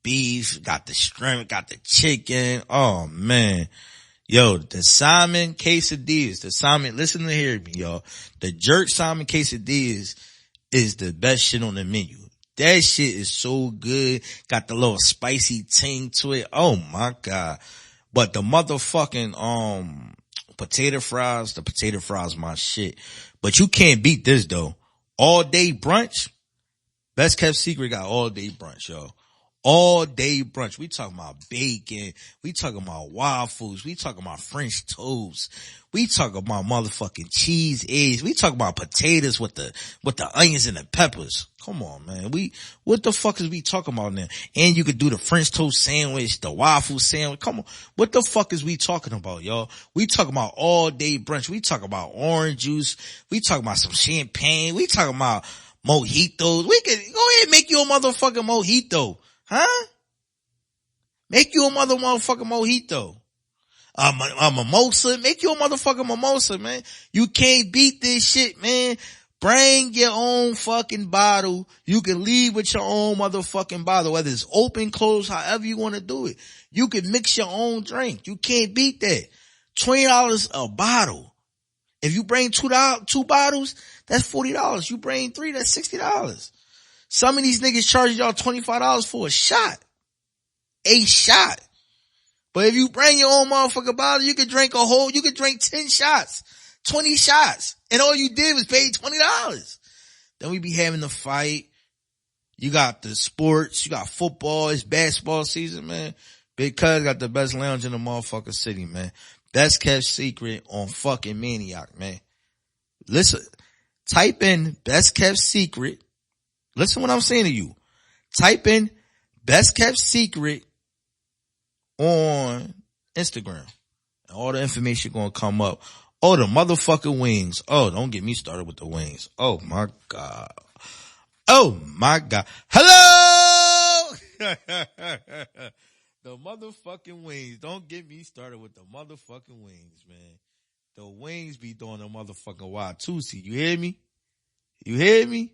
Beef. Got the shrimp. Got the chicken. Oh, man. Yo, the salmon quesadillas. The salmon, listen to hear me, y'all. The jerk salmon quesadillas is the best shit on the menu. That shit is so good. Got the little spicy ting to it. Oh my God. But the motherfucking, potato fries my shit. But you can't beat this though. All day brunch. Best kept secret got all day brunch, y'all. All day brunch. We talking about bacon. We talking about waffles. We talking about French toast. We talking about motherfucking cheese eggs. We talking about potatoes with the onions and the peppers. Come on, man. What the fuck is we talking about now? And you could do the French toast sandwich, the waffle sandwich. Come on. What the fuck is we talking about, y'all? We talking about all day brunch. We talking about orange juice. We talking about some champagne. We talking about mojitos. We could go ahead and make you a motherfucking mojito. Huh? Make you a motherfucking mojito. A mimosa. Make you a motherfucking mimosa, man. You can't beat this shit, man. Bring your own fucking bottle. You can leave with your own motherfucking bottle, whether it's open, closed, however you want to do it. You can mix your own drink. You can't beat that. $20 a bottle. If you bring two bottles, that's $40. You bring 3, that's $60. Some of these niggas charge y'all $25 for a shot. A shot. But if you bring your own motherfucking bottle, you could drink 10 shots, 20 shots. And all you did was pay $20. Then we be having the fight. You got the sports, you got football, it's basketball season, man. Big Cuz got the best lounge in the motherfucking city, man. Best kept secret on fucking Maniac, man. Listen, type in best kept secret. Listen what I'm saying to you. Type in best kept secret on Instagram. And all the information gonna come up. Oh, the motherfucking wings. Oh, don't get me started with the wings. Oh my God. Oh my God. Hello! The motherfucking wings. Don't get me started with the motherfucking wings, man. The wings be doing the motherfucking Y2C. You hear me? You hear me?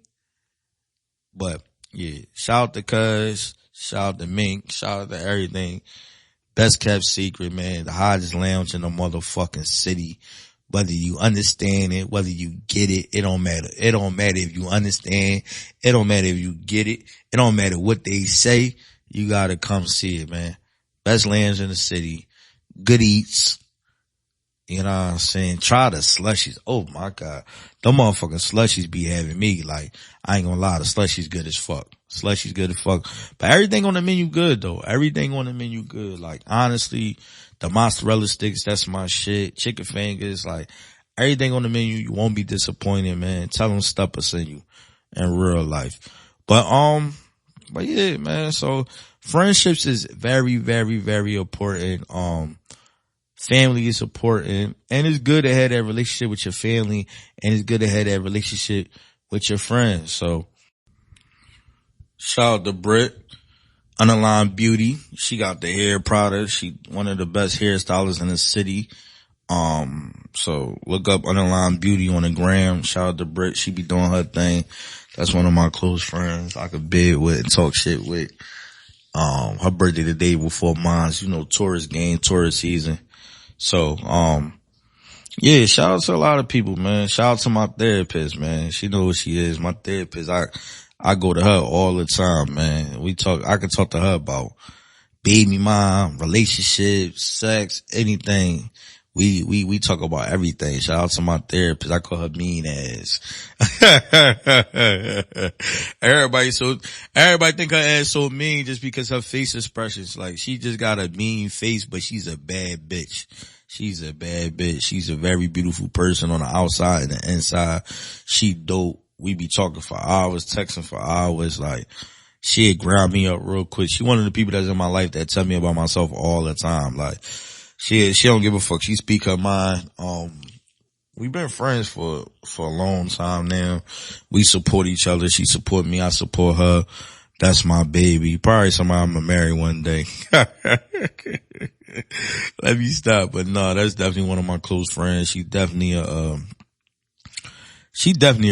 But yeah, shout out to Cuz, shout out to Mink, shout out to everything. Best kept secret, man. The hottest lounge in the motherfucking city. Whether you understand it, whether you get it, it don't matter. It don't matter if you understand. It don't matter if you get it. It don't matter what they say. You gotta come see it, man. Best lounge in the city. Good eats. You know what I'm saying? Try the slushies. Oh my God. Them motherfucking slushies be having me. Like, I ain't gonna lie, the slushies good as fuck. Slushies good as fuck. But everything on the menu good though. Everything on the menu good. Like, honestly, the mozzarella sticks, that's my shit. Chicken fingers, like, everything on the menu, you won't be disappointed, man. Tell them Stepper send you in real life. But yeah, man. So friendships is very, very, very important. Family is important, and it's good to have that relationship with your family, and it's good to have that relationship with your friends. So, shout out to Britt, Underline Beauty. She got the hair product. She one of the best hairstylists in the city. So look up Underline Beauty on the gram. Shout out to Britt. She be doing her thing. That's one of my close friends I could bid with and talk shit with. Her birthday the day before mine. You know, tourist season. So, yeah, shout out to a lot of people, man. Shout out to my therapist, man. She knows what she is. My therapist, I go to her all the time, man. I can talk to her about baby mom, relationships, sex, anything. We talk about everything. Shout out to my therapist. I call her mean ass. Everybody think her ass so mean just because her face expressions. Like, she just got a mean face, but she's a bad bitch. She's a bad bitch. She's a very beautiful person on the outside and the inside. She dope. We be talking for hours, texting for hours. Like, she'd ground me up real quick. She one of the people that's in my life that tell me about myself all the time. Like, she don't give a fuck. She speak her mind. We've been friends for a long time now. We support each other. She support me. I support her. That's my baby. Probably somebody I'm gonna marry one day. Let me stop. But no, that's definitely one of my close friends. She definitely a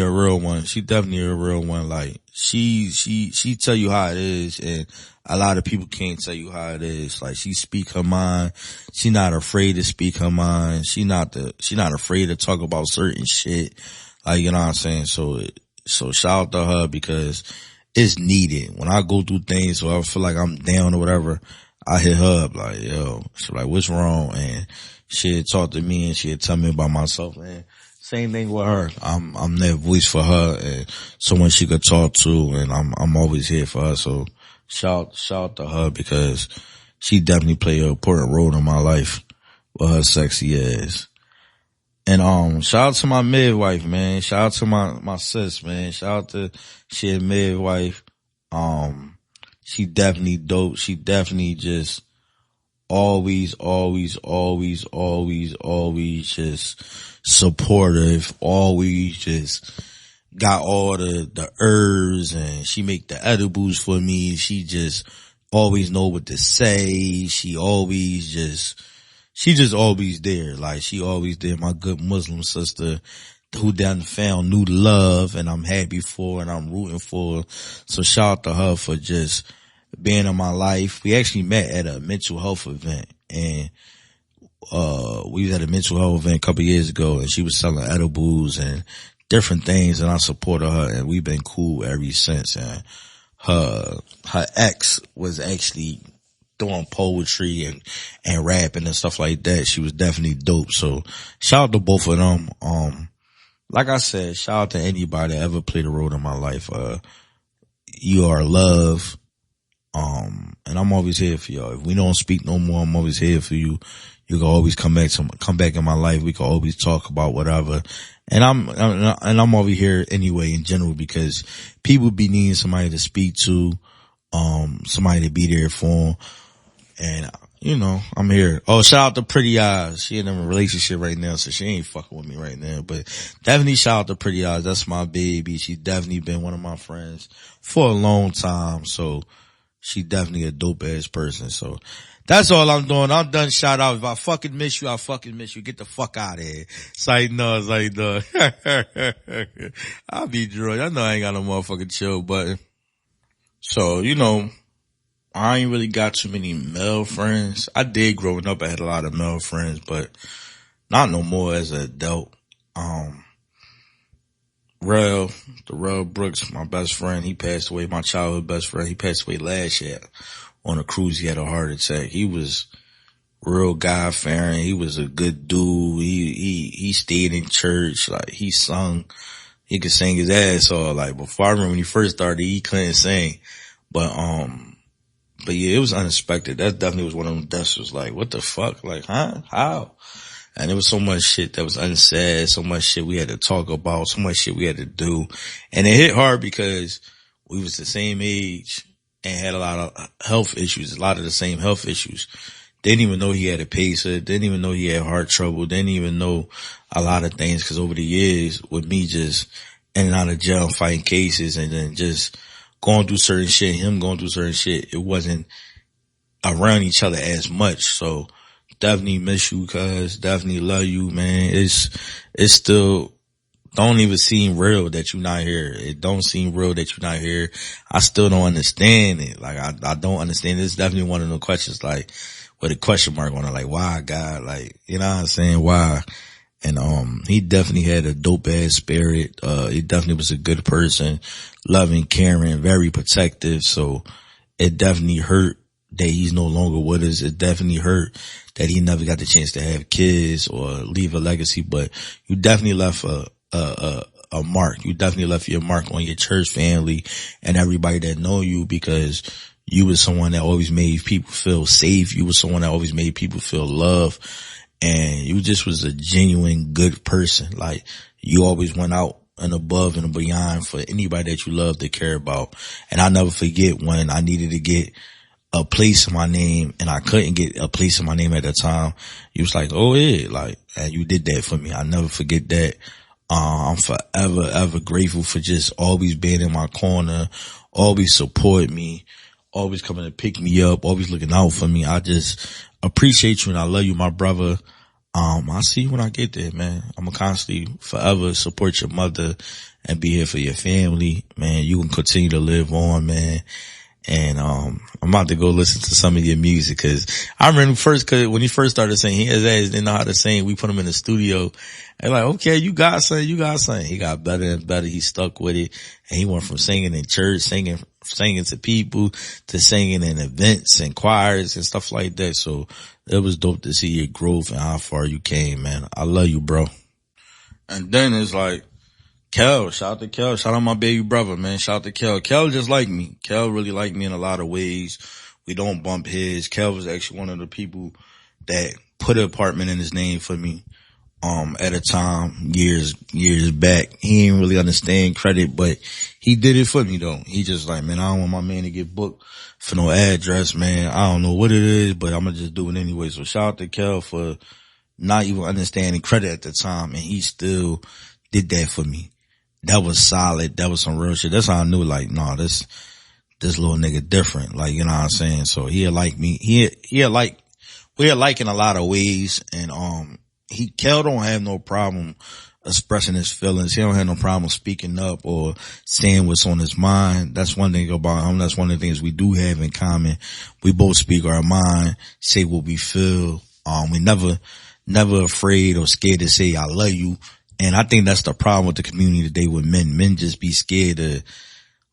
real one. She definitely a real one. Like, she tell you how it is, and a lot of people can't tell you how it is. Like, she speak her mind. She not afraid to speak her mind. She not afraid to talk about certain shit. Like, you know what I'm saying? So shout out to her because it's needed. When I go through things or I feel like I'm down or whatever, I hit her up like, yo, she's like, what's wrong? And she'd talk to me and she'd tell me about myself, man. Same thing with her. I'm that voice for her and someone she could talk to, and I'm always here for her. So shout to her because she definitely played an important role in my life with her sexy ass. And shout out to my midwife, man. Shout out to my sis, man. Shout out to she midwife. She definitely dope. She definitely just always just supportive, always just got all the herbs, and she make the edibles for me. She just always know what to say. She just always there. Like, she always there. My good Muslim sister who done found new love, and I'm happy for, and I'm rooting for. So shout out to her for just being in my life. We actually met at a mental health event, and we was at a mental health event a couple years ago, and she was selling edibles and different things, and I supported her, and we've been cool ever since. And her ex was actually doing poetry and rapping and stuff like that. She was definitely dope. So shout out to both of them. Like I said, shout out to anybody that ever played a role in my life. you are loved. And I'm always here for y'all. If we don't speak no more, I'm always here for you. You can always come back in my life. We can always talk about whatever. And I'm over here anyway in general because people be needing somebody to speak to, somebody to be there for them. And, I'm here. Oh, shout out to Pretty Eyes. She in a relationship right now, so she ain't fucking with me right now. But definitely shout out to Pretty Eyes. That's my baby. She's definitely been one of my friends for a long time. So she definitely a dope ass person. So that's all I'm doing. I'm done. Shout out. If I fucking miss you, I fucking miss you. Get the fuck out of here. It's like, no. I'll be drunk. I know I ain't got no motherfucking chill button. So, I ain't really got too many male friends. I did growing up. I had a lot of male friends, but not no more as an adult. Rel Brooks, my best friend, he passed away. My childhood best friend, he passed away last year on a cruise. He had a heart attack. He was real God-fearing. He was a good dude. He stayed in church. Like, he sung. He could sing his ass off. Like, before, I remember when he first started, he couldn't sing. But yeah, it was unexpected. That definitely was one of them deaths. Was like, what the fuck? Like, huh? How? And there was so much shit that was unsaid, so much shit we had to talk about, so much shit we had to do. And it hit hard because we was the same age and had a lot of health issues, a lot of the same health issues. Didn't even know he had a pacer, didn't even know he had heart trouble, didn't even know a lot of things, because over the years, with me just in and out of jail fighting cases and then just going through certain shit, him going through certain shit, it wasn't around each other as much. So definitely miss you, cuz. Definitely love you, man. It's still don't even seem real that you're not here. It don't seem real that you're not here. I still don't understand it. Like, I don't understand. It's definitely one of the questions, like, with a question mark on it, like, why, God? Like, you know what I'm saying? Why? And, he definitely had a dope ass spirit. He definitely was a good person, loving, caring, very protective. So it definitely hurt that he's no longer with us. It definitely hurt that he never got the chance to have kids or leave a legacy, but you definitely left a mark. You definitely left your mark on your church family and everybody that know you, because you was someone that always made people feel safe. You was someone that always made people feel love. And you just was a genuine good person. Like, you always went out and above and beyond for anybody that you love to care about. And I never forget when I needed to get a place in my name and I couldn't get a place in my name at the time. You was like, oh yeah, like, and you did that for me. I never forget that. I'm forever, ever grateful for just always being in my corner, always support me, always coming to pick me up, always looking out for me. I just appreciate you and I love you, my brother. I'll see you when I get there, man. I'm gonna constantly forever support your mother and be here for your family, man. You can continue to live on, man. And, I'm about to go listen to some of your music, cause I remember when he first started singing, his ass didn't know how to sing. We put him in the studio and like, okay, you got something. He got better and better. He stuck with it and he went from singing in church, singing to people to singing in events and choirs and stuff like that. So it was dope to see your growth and how far you came, man. I love you, bro. And then it's like, Kel, shout out to Kel. Shout out my baby brother, man. Shout out to Kel. Kel just like me. Kel really like me in a lot of ways. We don't bump heads. Kel was actually one of the people that put an apartment in his name for me, at a time, years back. He didn't really understand credit, but he did it for me though. He just like, man, I don't want my man to get booked for no address, man. I don't know what it is, but I'm gonna just do it anyway. So shout out to Kel for not even understanding credit at the time, and he still did that for me. That was solid. That was some real shit. That's how I knew, like, nah, this little nigga different. Like, you know what I'm saying? So he like me. We're like in a lot of ways. And, Kel don't have no problem expressing his feelings. He don't have no problem speaking up or saying what's on his mind. That's one thing about him. That's one of the things we do have in common. We both speak our mind, say what we feel. We never afraid or scared to say, I love you. And I think that's the problem with the community today with men. Men just be scared of,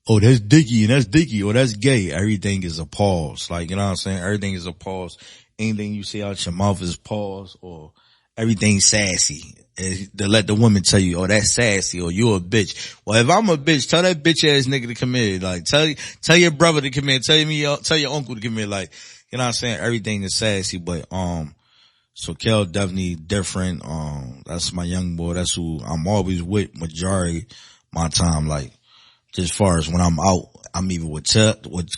oh, that's Dickie and that's Dickie or that's gay. Everything is a pause. Like, you know what I'm saying? Everything is a pause. Anything you say out your mouth is pause, or everything's sassy. To let the woman tell you, oh, that's sassy, or you're a bitch. Well, if I'm a bitch, tell that bitch ass nigga to come here. Like, tell your brother to come here. Tell your uncle to come here. Like, you know what I'm saying? Everything is sassy, but, so Kel definitely different. That's my young boy. That's who I'm always with majority my time. Like, just as far as when I'm out, I'm either with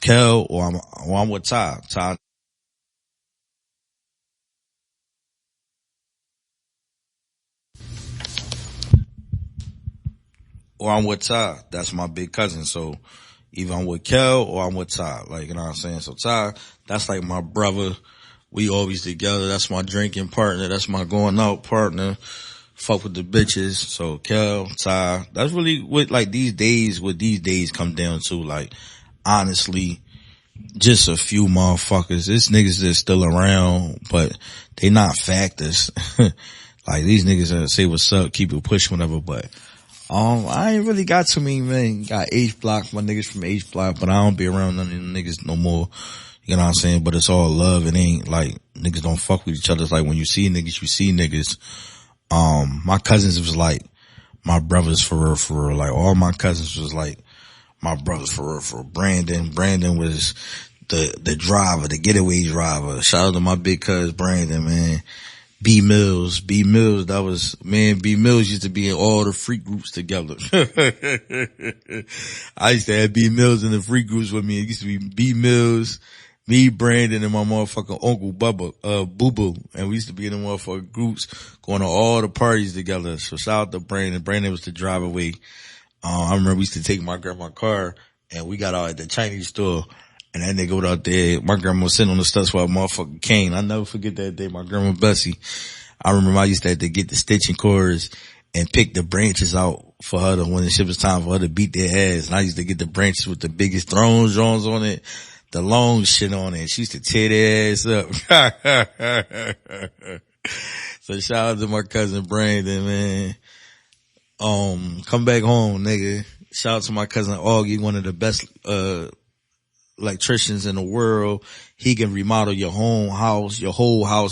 Kel or I'm with Ty. Or I'm with Ty. That's my big cousin. So either I'm with Kel or I'm with Ty. Like, you know what I'm saying? So Ty, that's like my brother. We always together. That's my drinking partner. That's my going out partner. Fuck with the bitches. So Kel, Ty, that's really what these days come down to. Like, honestly, just a few motherfuckers. This niggas that's still around, but they not factors. Like, these niggas that say what's up, keep it pushing, whatever, but I ain't really got too many, man. Got H Block, my niggas from H Block, but I don't be around none of them niggas no more. You know what I'm saying? But it's all love. It ain't like niggas don't fuck with each other. It's like when you see niggas, you see niggas. My cousins was like my brothers for real. Like, all my cousins was like my brothers for real. For Brandon was the driver, the getaway driver. Shout out to my big cuz Brandon, man. B Mills, that was, man, B Mills used to be in all the freak groups together. I used to have B Mills in the freak groups with me. It used to be B Mills, me, Brandon, and my motherfucking uncle Bubba, Boo Boo. And we used to be in the motherfucking groups going to all the parties together. So shout out to Brandon. Brandon was the drive away. I remember we used to take my grandma's car and we got out at the Chinese store. And that nigga was out there, my grandma was sitting on the steps with a motherfucking cane. I never forget that day, my grandma Bessie. I remember I used to have to get the stitching cords and pick the branches out for her when the shit was time for her to beat their ass. And I used to get the branches with the biggest drones on it, the long shit on it. She used to tear their ass up. So shout out to my cousin Brandon, man. Come back home, nigga. Shout out to my cousin Augie, one of the best, electricians in the world. He can remodel your whole house.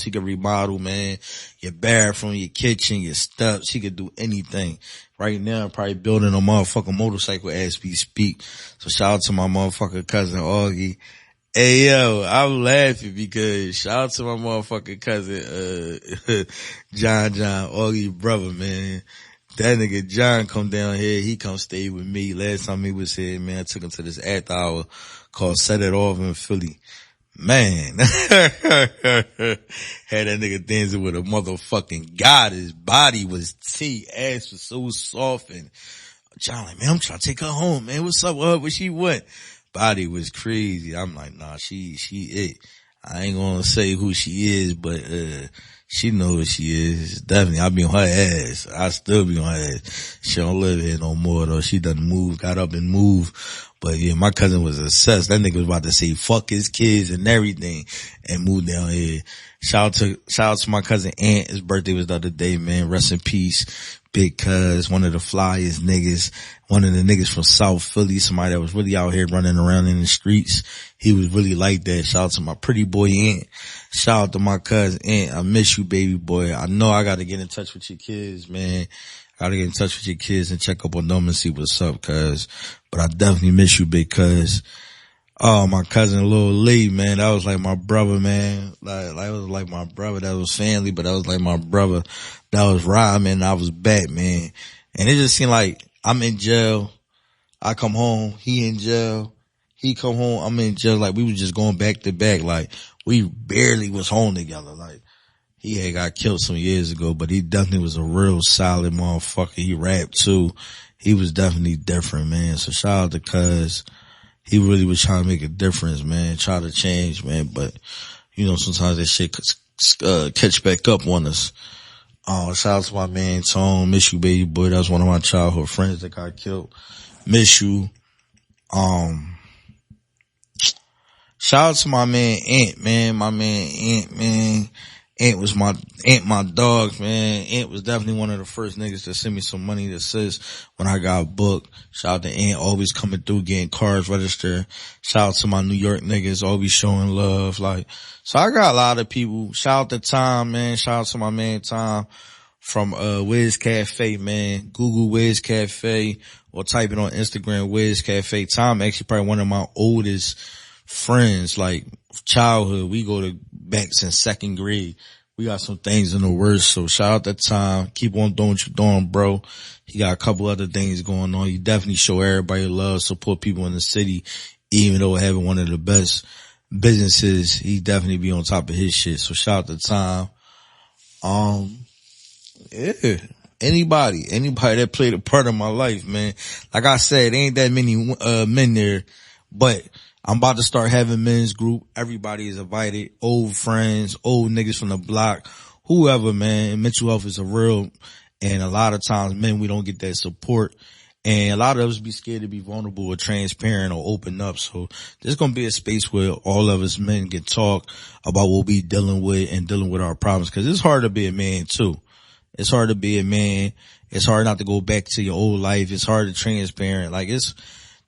He can remodel, man, your bathroom, your kitchen, your steps. He can do anything. Right now, I'm probably building a motherfucking motorcycle as we speak. So shout out to my motherfucking cousin Augie. Hey yo, I'm laughing because shout out to my motherfucking cousin, John, Augie brother, man. That nigga John come down here. He come stay with me. Last time he was here, man, I took him to this after hour called Set It Off in Philly. Man. Had that nigga dancing with a motherfucking god. His body was tea. Ass was so soft. And John like, man, I'm trying to take her home, man. What's up with her? Where she went? Body was crazy. I'm like, nah, she it. I ain't gonna say who she is, but, she know who she is. Definitely, I be on her ass. I still be on her ass. She don't live here no more though. She done moved, got up and moved. But yeah, my cousin was obsessed. That nigga was about to say fuck his kids and everything and move down here. Shout out to my cousin Ant. His birthday was the other day, man. Rest in peace. Big cuz, one of the flyest niggas, one of the niggas from South Philly, somebody that was really out here running around in the streets. He was really like that. Shout out to my pretty boy Ant. Shout out to my cousin Ant. I miss you, baby boy. I know I gotta get in touch with your kids, man. I gotta get in touch with your kids and check up on them and see what's up, cuz. But I definitely miss you, big cuz. Oh, my cousin Lil Lee, man, that was like my brother, man. Like it was like my brother. That was family, but that was like my brother. That was Rod, man. I was back, man. And it just seemed like I'm in jail. I come home. He in jail. He come home. I'm in jail. Like we was just going back to back. Like we barely was home together. Like he had got killed some years ago, but he definitely was a real solid motherfucker. He rapped too. He was definitely different, man. So shout out to cuz. He really was trying to make a difference, man. Try to change, man. But, you know, sometimes that shit catch back up on us. Shout out to my man Tone. Miss you, baby boy. That was one of my childhood friends that got killed. Miss you. Shout out to my man Ant, man. My man Ant, man. My dog, man. Ant was definitely one of the first niggas to send me some money to assist when I got booked. Shout out to Ant, always coming through, getting cars registered. Shout out to my New York niggas, always showing love. Like, so I got a lot of people. Shout out to Tom, man. Shout out to my man Tom from Wiz Cafe, man. Google Wiz Cafe or type it on Instagram, Wiz Cafe. Tom actually probably one of my oldest friends, like childhood. We go to back since second grade. We got some things in the works, so shout out to Tom. Keep on doing what you're doing, bro. He got a couple other things going on. You definitely show everybody love, support people in the city, even though having one of the best businesses, he definitely be on top of his shit. So shout out to Tom. Yeah. Anybody that played a part of my life, man. Like I said, ain't that many men there, but I'm about to start having men's group. Everybody is invited. Old friends, old niggas from the block, whoever, man. Mental health is a real, and a lot of times men, we don't get that support. And a lot of us be scared to be vulnerable or transparent or open up. So there's going to be a space where all of us men can talk about what we dealing with and dealing with our problems. Cause it's hard to be a man too. It's hard to be a man. It's hard not to go back to your old life. It's hard to transparent. Like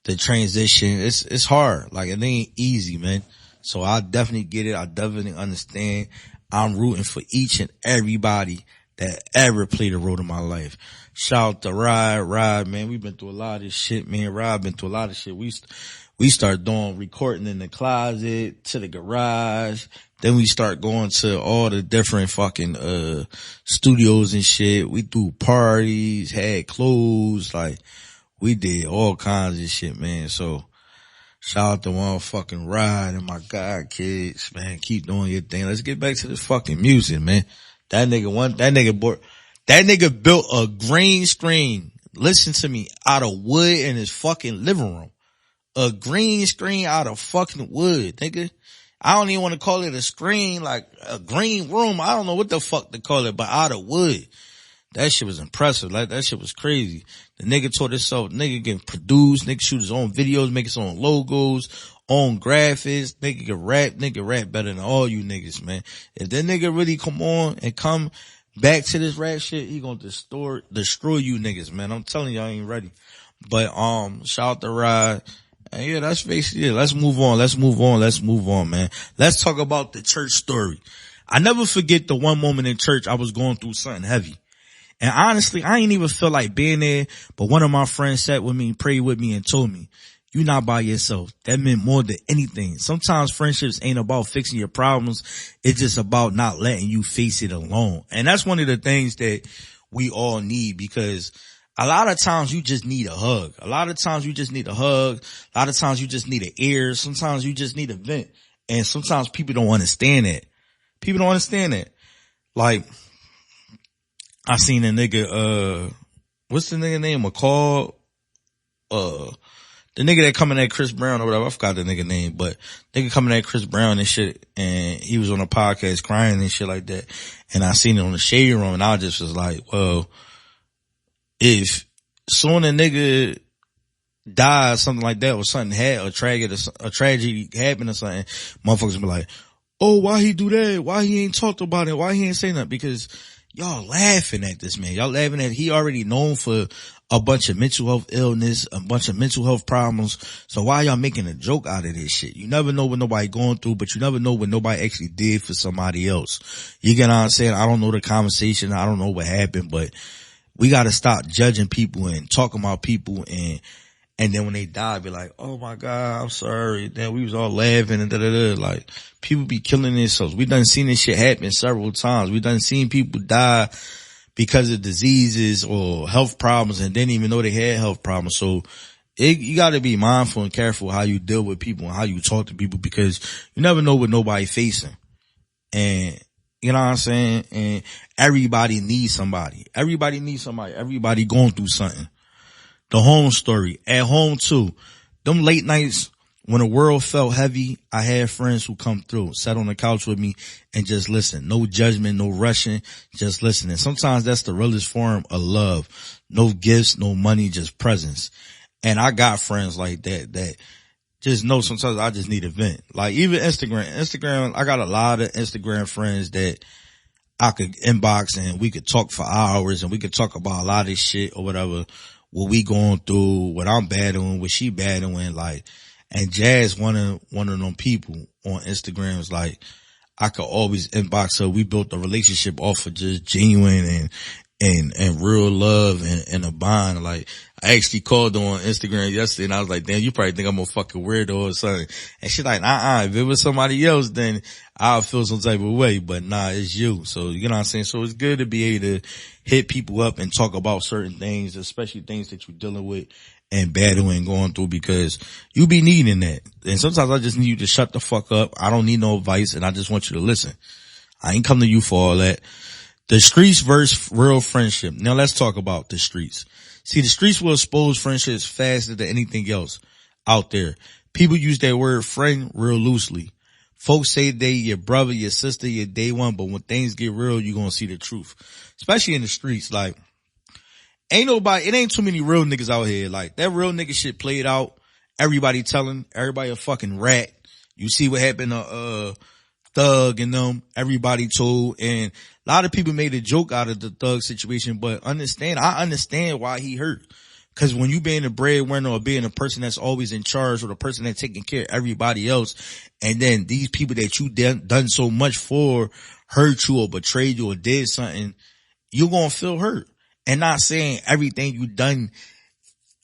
the transition, it's hard. Like it ain't easy, man. So I definitely get it. I definitely understand. I'm rooting for each and everybody that ever played a role in my life. Shout out to Rod, man. We've been through a lot of this shit, man. Rod been through a lot of shit. We start doing recording in the closet to the garage. Then we start going to all the different fucking, studios and shit. We threw parties, had clothes, like, we did all kinds of shit, man. So shout out to motherfucking Rod and my god kids, man. Keep doing your thing. Let's get back to this fucking music, man. That nigga built a green screen. Listen to me, out of wood in his fucking living room. A green screen out of fucking wood, nigga. I don't even want to call it a screen, like a green room. I don't know what the fuck to call it, but out of wood. That shit was impressive. Like, that shit was crazy. The nigga taught himself, nigga can produce, nigga shoot his own videos, make his own logos, own graphics, nigga can rap better than all you niggas, man. If that nigga really come on and come back to this rap shit, he gonna destroy you niggas, man. I'm telling you, I ain't ready. But, shout out to Rod. And yeah, that's basically it. Let's move on, man. Let's talk about the church story. I never forget the one moment in church I was going through something heavy. And honestly, I ain't even feel like being there, but one of my friends sat with me, prayed with me, and told me, you're not by yourself. That meant more than anything. Sometimes friendships ain't about fixing your problems. It's just about not letting you face it alone. And that's one of the things that we all need, because a lot of times you just need a hug. A lot of times you just need a hug. A lot of times you just need an ear. Sometimes you just need a vent. And sometimes people don't understand that. People don't understand that. Like, I seen a nigga, what's the nigga name? McCall? The nigga that coming at Chris Brown or whatever. I forgot the nigga name, but nigga coming at Chris Brown and shit. And he was on a podcast crying and shit like that. And I seen it on the Shade Room, and I just was like, well, if soon a nigga dies, something like that, or something a tragedy happened or something, motherfuckers be like, oh, why he do that? Why he ain't talked about it? Why he ain't say nothing? Because y'all laughing at this man. Y'all laughing at, he already known for a bunch of mental health illness, a bunch of mental health problems. So why y'all making a joke out of this shit? You never know what nobody going through, but you never know what nobody actually did for somebody else. You get what I'm saying? I don't know the conversation. I don't know what happened, but we gotta stop judging people and talking about people, and then when they die, be like, oh my God, I'm sorry. Then we was all laughing and da-da-da. Like, people be killing themselves. We done seen this shit happen several times. We done seen people die because of diseases or health problems and didn't even know they had health problems. So you gotta be mindful and careful how you deal with people and how you talk to people, because you never know what nobody facing. And you know what I'm saying? And everybody needs somebody. Everybody needs somebody. Everybody going through something. The home story. At home too. Them late nights when the world felt heavy, I had friends who come through, sat on the couch with me and just listen. No judgment, no rushing, just listening. Sometimes that's the realest form of love. No gifts, no money, just presence. And I got friends like that just know sometimes I just need a vent. Like even Instagram, I got a lot of Instagram friends that I could inbox and we could talk for hours and we could talk about a lot of shit or whatever, what we going through, what I'm battling, what she battling, like, and Jazz one of them people on Instagram is like, I could always inbox her. We built a relationship off of just genuine and real love and a bond. Like, I actually called her on Instagram yesterday and I was like, damn, you probably think I'm a fucking weirdo or something. And she's like, if it was somebody else, then I'll feel some type of way, but nah, it's you. So, you know what I'm saying? So it's good to be able to hit people up and talk about certain things, especially things that you're dealing with and battling and going through, because you be needing that. And sometimes I just need you to shut the fuck up. I don't need no advice and I just want you to listen. I ain't come to you for all that. The streets versus real friendship. Now let's talk about the streets. See, the streets will expose friendships faster than anything else out there. People use that word friend real loosely. Folks say they your brother, your sister, your day one, but when things get real, you're gonna see the truth. Especially in the streets, like, it ain't too many real niggas out here. Like, that real nigga shit played out. Everybody telling, everybody a fucking rat. You see what happened to, Thug and them, everybody told, and a lot of people made a joke out of the Thug situation, but I understand why he hurt. Cause when you being a breadwinner or being a person that's always in charge or the person that's taking care of everybody else, and then these people that you done so much for hurt you or betrayed you or did something, you're gonna feel hurt. And not saying everything you done,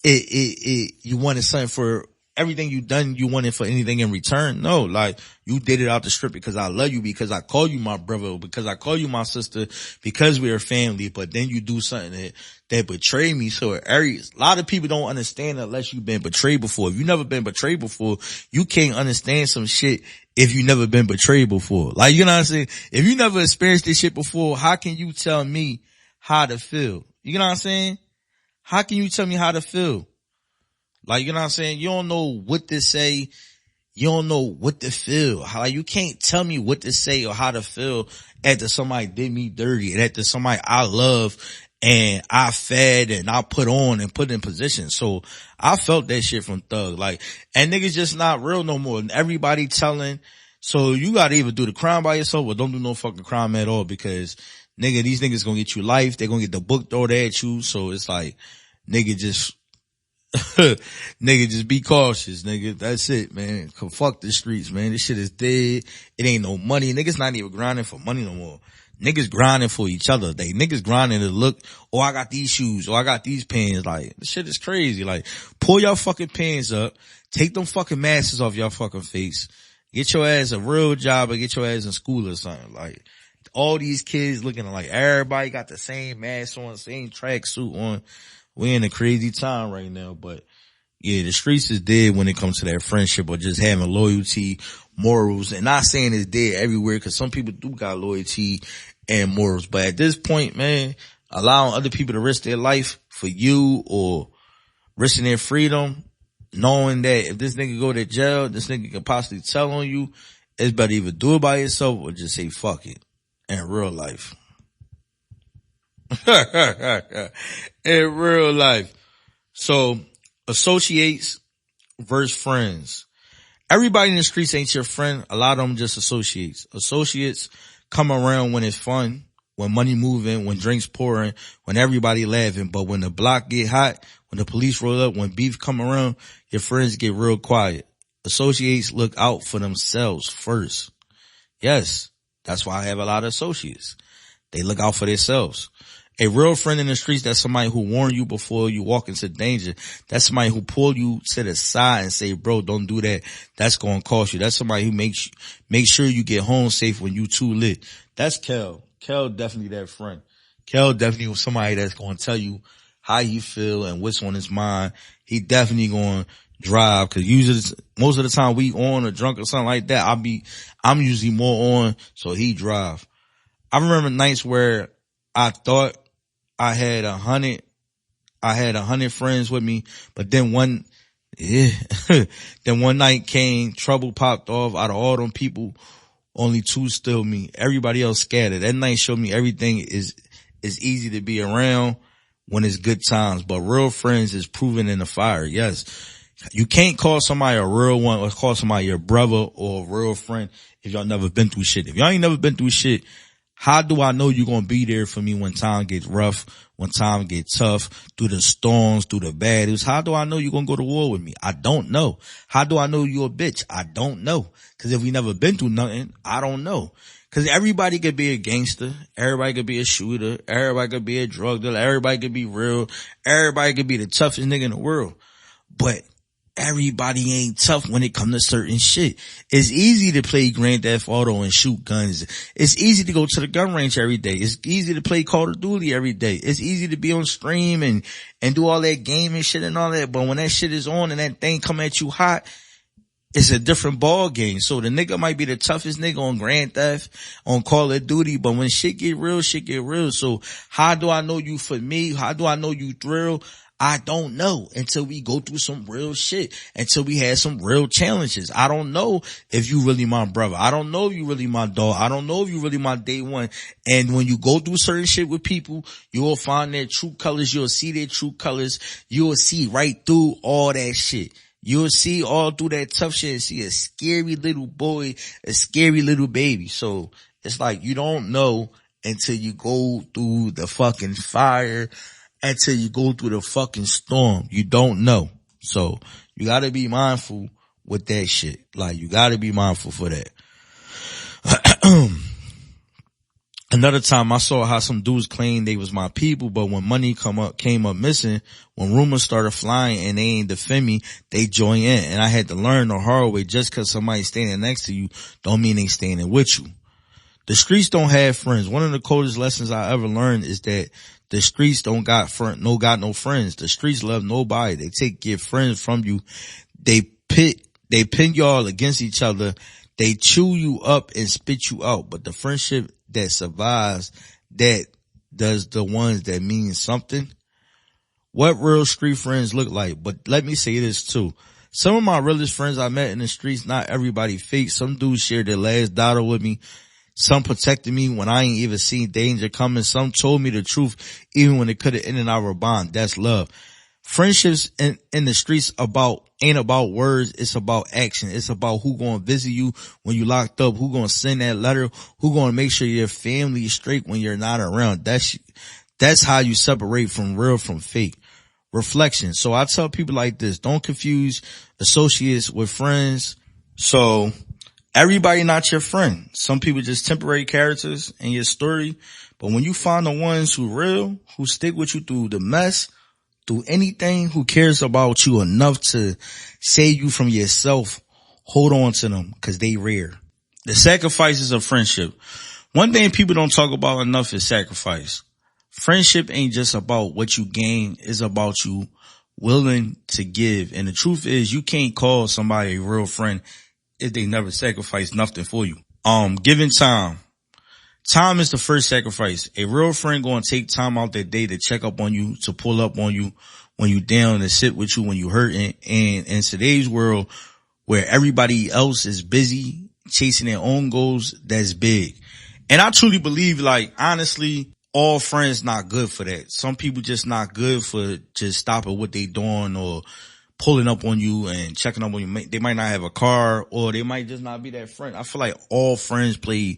you wanted something for everything you done, you wanted for anything in return. No, like, you did it out the strip because I love you, because I call you my brother, because I call you my sister, because we're a family, but then you do something that betray me. So a lot of people don't understand unless you've been betrayed before. If you never been betrayed before, you can't understand some shit if you never been betrayed before. Like, you know what I'm saying? If you never experienced this shit before, how can you tell me how to feel? You know what I'm saying? How can you tell me how to feel? Like, you know what I'm saying? You don't know what to say. You don't know what to feel. You can't tell me what to say or how to feel after somebody did me dirty and after somebody I love and I fed and I put on and put in position. So I felt that shit from Thug. Like, and niggas just not real no more. And everybody telling. So you gotta either do the crime by yourself or don't do no fucking crime at all, because nigga, these niggas gonna get you life. They're gonna get the book thrown at you. So it's like, nigga, just nigga, just be cautious, nigga. That's it, man. Fuck the streets, man. This shit is dead. It ain't no money. Niggas not even grinding for money no more. Niggas grinding for each other. Niggas grinding to look, oh, I got these shoes, oh, I got these pants. Like, this shit is crazy. Like, pull your fucking pants up, take them fucking masks off your fucking face, get your ass a real job or get your ass in school or something. Like, all these kids looking like everybody got the same mask on, same tracksuit on. We're in a crazy time right now, but yeah, the streets is dead when it comes to that friendship or just having loyalty, morals, and not saying it's dead everywhere, because some people do got loyalty and morals. But at this point, man, allowing other people to risk their life for you or risking their freedom, knowing that if this nigga go to jail, this nigga can possibly tell on you, it's better either do it by yourself or just say fuck it in real life. In real life. So, associates versus friends. Everybody in the streets ain't your friend. A lot of them just associates. Associates come around when it's fun, when money moving, when drinks pouring, when everybody laughing. But when the block get hot, when the police roll up, when beef come around, your friends get real quiet. Associates look out for themselves first. Yes, that's why I have a lot of associates. They look out for themselves. A real friend in the streets, that's somebody who warn you before you walk into danger. That's somebody who pull you to the side and say, bro, don't do that. That's going to cost you. That's somebody who makes sure you get home safe when you too lit. That's Kel. Kel definitely that friend. Kel definitely was somebody that's going to tell you how you feel and what's on his mind. He definitely going to drive, because usually most of the time we on or drunk or something like that, I'm usually more on, so he drive. I remember nights where I thought I had 100 friends with me, but then one night came, trouble popped off. Out of all them people, only 2 still me. Everybody else scattered. That night showed me everything is easy to be around when it's good times, but real friends is proven in the fire. Yes. You can't call somebody a real one or call somebody your brother or a real friend if y'all never been through shit. If y'all ain't never been through shit, How do I know you're going to be there for me when time gets rough, when time gets tough, through the storms, through the bad news? How do I know you're going to go to war with me? I don't know. How do I know you're a bitch? I don't know. Cause if we never been through nothing, I don't know. Cause everybody could be a gangster. Everybody could be a shooter. Everybody could be a drug dealer. Everybody could be real. Everybody could be the toughest nigga in the world. But everybody ain't tough when it comes to certain shit. It's easy to play Grand Theft Auto and shoot guns. It's easy to go to the gun range every day. It's easy to play Call of Duty every day. It's easy to be on stream and do all that gaming shit and all that. But when that shit is on and that thing come at you hot, it's a different ball game. So the nigga might be the toughest nigga on Grand Theft, on Call of Duty, but when shit get real, shit get real. So how do I know you for me? How do I know you thrill? I don't know until we go through some real shit, until we had some real challenges. I don't know if you really my brother. I don't know if you really my dog. I don't know if you really my day one. And when you go through certain shit with people, you will find their true colors. You'll see their true colors. You'll see right through all that shit. You'll see all through that tough shit and see a scary little boy, a scary little baby. So it's like you don't know until you go through the fucking fire, until you go through the fucking storm. You don't know. So you gotta be mindful with that shit. Like you gotta be mindful for that. Another time I saw how some dudes claimed they was my people, but when money came up missing, when rumors started flying and they ain't defend me, they join in. And I had to learn the hard way, just cause somebody's standing next to you don't mean they standing with you. The streets don't have friends. One of the coldest lessons I ever learned is that the streets don't got no friends. The streets love nobody. They take your friends from you. They pin y'all against each other. They chew you up and spit you out. But the friendship that survives, that does the ones that mean something. What real street friends look like. But let me say this too. Some of my realest friends I met in the streets, not everybody fake. Some dudes shared their last dollar with me. Some protected me when I ain't even seen danger coming. Some told me the truth even when it could have ended our bond. That's love. Friendships in the streets ain't about words. It's about action. It's about who gonna visit you when you locked up, who gonna send that letter, who gonna make sure your family is straight when you're not around. That's how you separate from real from fake. Reflection. So I tell people like this, don't confuse associates with friends. So everybody not your friend. Some people just temporary characters in your story. But when you find the ones who real, who stick with you through the mess, through anything, who cares about you enough to save you from yourself, hold on to them because they rare. The sacrifices of friendship. One thing people don't talk about enough is sacrifice. Friendship ain't just about what you gain. It's about you willing to give. And the truth is you can't call somebody a real friend if they never sacrifice nothing for you. Giving time. Time is the first sacrifice. A real friend gonna take time out their day to check up on you, to pull up on you when you down, to sit with you when you hurting. And in today's world where everybody else is busy chasing their own goals, that's big. And I truly believe, like, honestly, all friends not good for that. Some people just not good for just stopping what they doing or pulling up on you and checking up on you. They might not have a car, or they might just not be that friend. I feel like all friends play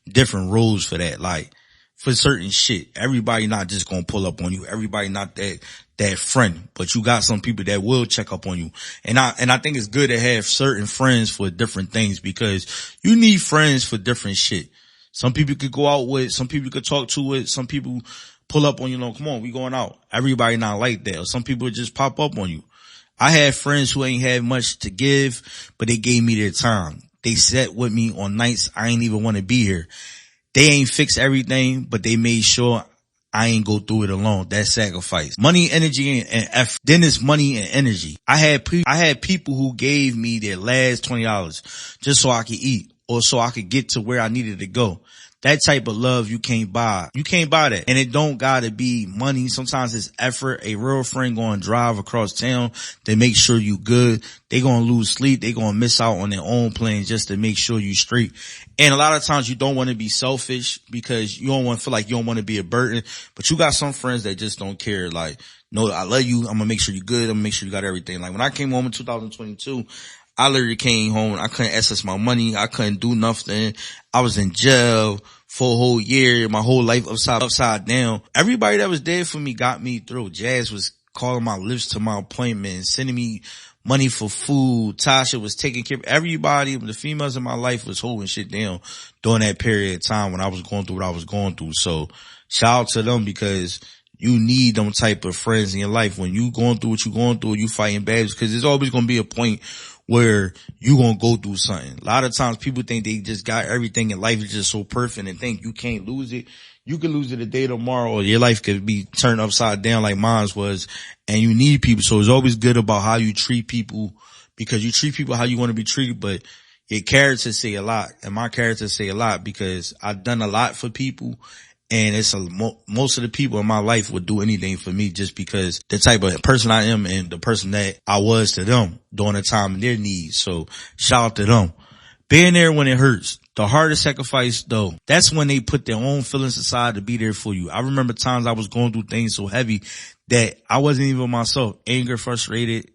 different roles for that. Like for certain shit, everybody not just gonna pull up on you. Everybody not that friend, but you got some people that will check up on you. And I think it's good to have certain friends for different things, because you need friends for different shit. Some people could go out with, some people could talk to it, some people pull up on you, come on, we going out. Everybody not like that. Or some people just pop up on you. I had friends who ain't had much to give, but they gave me their time. They sat with me on nights I ain't even want to be here. They ain't fix everything, but they made sure I ain't go through it alone. That sacrifice. Money, energy, and effort. Then it's money and energy. I had people who gave me their last $20 just so I could eat, or so I could get to where I needed to go. That type of love you can't buy. You can't buy that. And it don't gotta be money. Sometimes it's effort. A real friend gonna drive across town to make sure you good. They gonna lose sleep. They gonna miss out on their own plans just to make sure you straight. And a lot of times you don't want to be selfish because you don't want to feel like you don't want to be a burden. But you got some friends that just don't care. Like, no, I love you. I'm gonna make sure you good. I'm gonna make sure you got everything. Like when I came home in 2022, I literally came home. I couldn't access my money. I couldn't do nothing. I was in jail for a whole year. My whole life upside down. Everybody that was there for me got me through. Jazz was calling my lips to my appointment, sending me money for food. Tasha was taking care of everybody. The females in my life was holding shit down during that period of time when I was going through what I was going through. So shout out to them, because you need them type of friends in your life when you going through what you going through, you fighting battles, because there's always going to be a point where you going to go through something. A lot of times people think they just got everything in life is just so perfect and think you can't lose it. You could lose it a day tomorrow, or your life could be turned upside down like mine was, and you need people. So it's always good about how you treat people, because you treat people how you want to be treated, but your character say a lot, and my character say a lot, because I've done a lot for people, and it's most of the people in my life would do anything for me just because the type of person I am and the person that I was to them during the time of their needs. So shout out to them. Being there when it hurts. The hardest sacrifice though, that's when they put their own feelings aside to be there for you. I remember times I was going through things so heavy that I wasn't even myself. Anger, frustrated,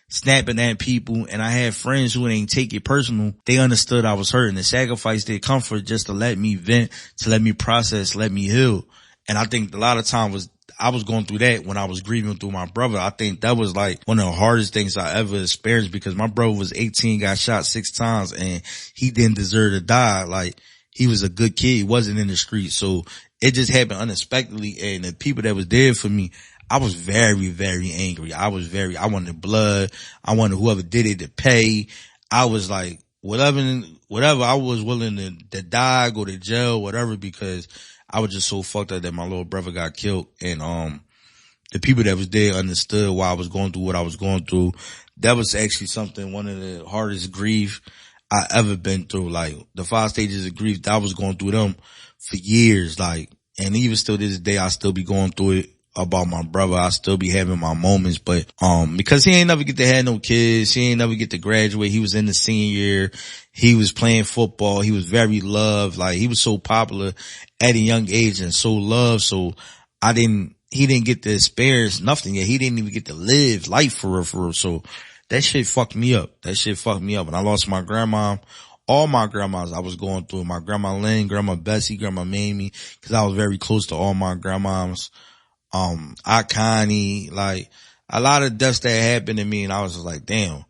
snapping at people, and I had friends who didn't take it personal. They understood I was hurting. They sacrificed their comfort just to let me vent, to let me process, let me heal. And I think a lot of times I was going through that when I was grieving through my brother. I think that was like one of the hardest things I ever experienced, because my brother was 18, got shot 6 times, and he didn't deserve to die. Like, he was a good kid. He wasn't in the street. So it just happened unexpectedly. And the people that was there for me, I was very, very angry. I wanted blood. I wanted whoever did it to pay. I was like, whatever, I was willing to die, go to jail, whatever, because I was just so fucked up that my little brother got killed. And, the people that was there understood why I was going through what I was going through. That was actually one of the hardest grief I ever been through. Like, the 5 stages of grief, I was going through them for years. Like, and even still this day, I still be going through it about my brother. I still be having my moments, but, because he ain't never get to have no kids, he ain't never get to graduate. He was in the senior year. He was playing football. He was very loved. Like, he was so popular at a young age and so loved. So he didn't get to experience nothing yet. He didn't even get to live life for real. So that shit fucked me up. And I lost my grandma. All my grandmas I was going through. My grandma Lynn, grandma Bessie, grandma Mamie, cause I was very close to all my grandmas. Aunt Connie, like, a lot of deaths that happened to me, and I was just like, damn.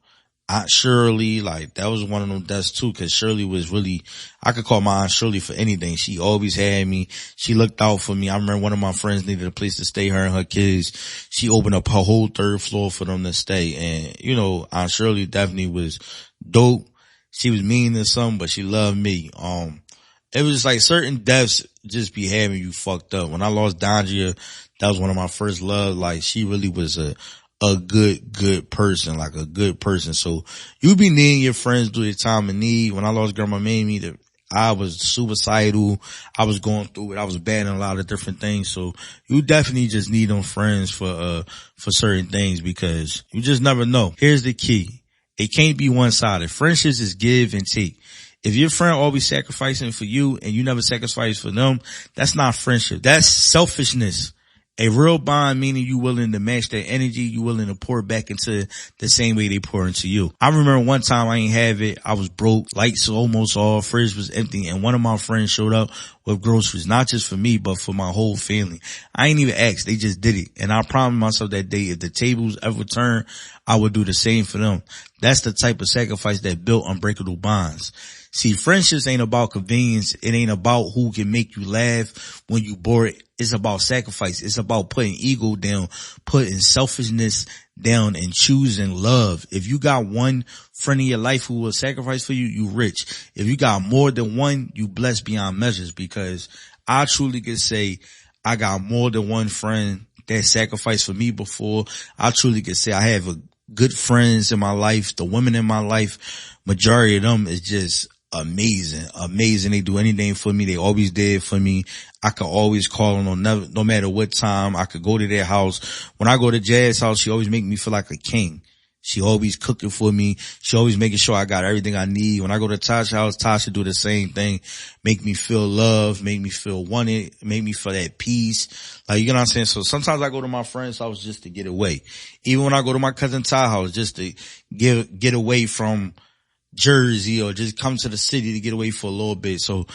Aunt Shirley, like, that was one of them deaths too, cause Shirley was really, I could call my Aunt Shirley for anything. She always had me. She looked out for me. I remember one of my friends needed a place to stay, her and her kids. She opened up her whole 3rd floor for them to stay. And, you know, Aunt Shirley definitely was dope. She was mean to some, but she loved me. It was like certain deaths just be having you fucked up. When I lost Dandria, that was one of my first love. Like, she really was a good person, like a good person. So you be needing your friends through your time of need. When I lost Grandma Mamie, I was suicidal. I was going through it. I was battling a lot of different things. So you definitely just need them friends for certain things, because you just never know. Here's the key. It can't be one-sided. Friendships is give and take. If your friend always sacrificing for you and you never sacrifice for them, that's not friendship. That's selfishness. A real bond, meaning you willing to match their energy, you willing to pour back into the same way they pour into you. I remember one time I ain't have it. I was broke, lights almost off, fridge was empty, and one of my friends showed up with groceries, not just for me, but for my whole family. I ain't even asked. They just did it. And I promised myself that day, if the tables ever turn, I would do the same for them. That's the type of sacrifice that built unbreakable bonds. See, friendships ain't about convenience. It ain't about who can make you laugh when you bored. It's about sacrifice. It's about putting ego down, putting selfishness down, and choosing love. If you got one friend in your life who will sacrifice for you, you rich. If you got more than one, you blessed beyond measures, because I truly could say I got more than one friend that sacrificed for me before. I truly could say I have good friends in my life. The women in my life, majority of them is just amazing. They do anything for me. They always did for me. I could always call them no matter what time. I could go to their house. When I go to Jazz's house, she always make me feel like a king. She always cooking for me. She always making sure I got everything I need. When I go to Tasha's house, Tasha do the same thing. Make me feel loved, make me feel wanted, make me feel that peace. Like, you know what I'm saying? So sometimes I go to my friend's house just to get away. Even when I go to my cousin Ty's house, just to get away from Jersey or just come to the city to get away for a little bit. So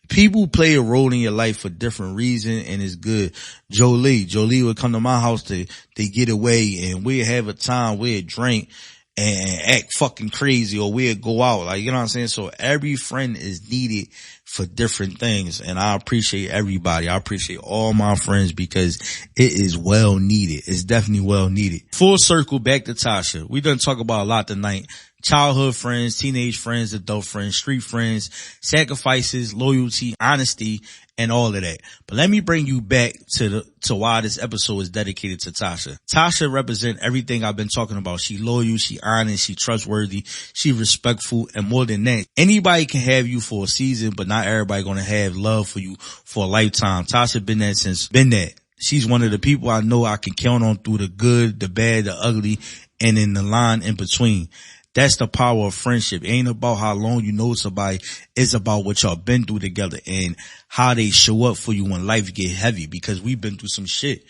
people play a role in your life for different reasons, and it's good. Jolie would come to my house to get away, and we'd have a time, we'd drink and act fucking crazy, or we'd go out. Like, you know what I'm saying? So every friend is needed for different things, and I appreciate everybody. I appreciate all my friends because it is well needed. It's definitely well needed. Full circle back to Tasha. We done talk about a lot tonight. Childhood friends, teenage friends, adult friends, street friends, sacrifices, loyalty, honesty, and all of that. But let me bring you back to why this episode is dedicated to Tasha. Tasha represents everything I've been talking about. She loyal, she honest, she trustworthy, she respectful, and more than that, anybody can have you for a season, but not everybody gonna have love for you for a lifetime. Tasha been that. She's one of the people I know I can count on through the good, the bad, the ugly, and in the line in between. That's the power of friendship. It ain't about how long you know somebody. It's about what y'all been through together and how they show up for you when life get heavy, because we've been through some shit.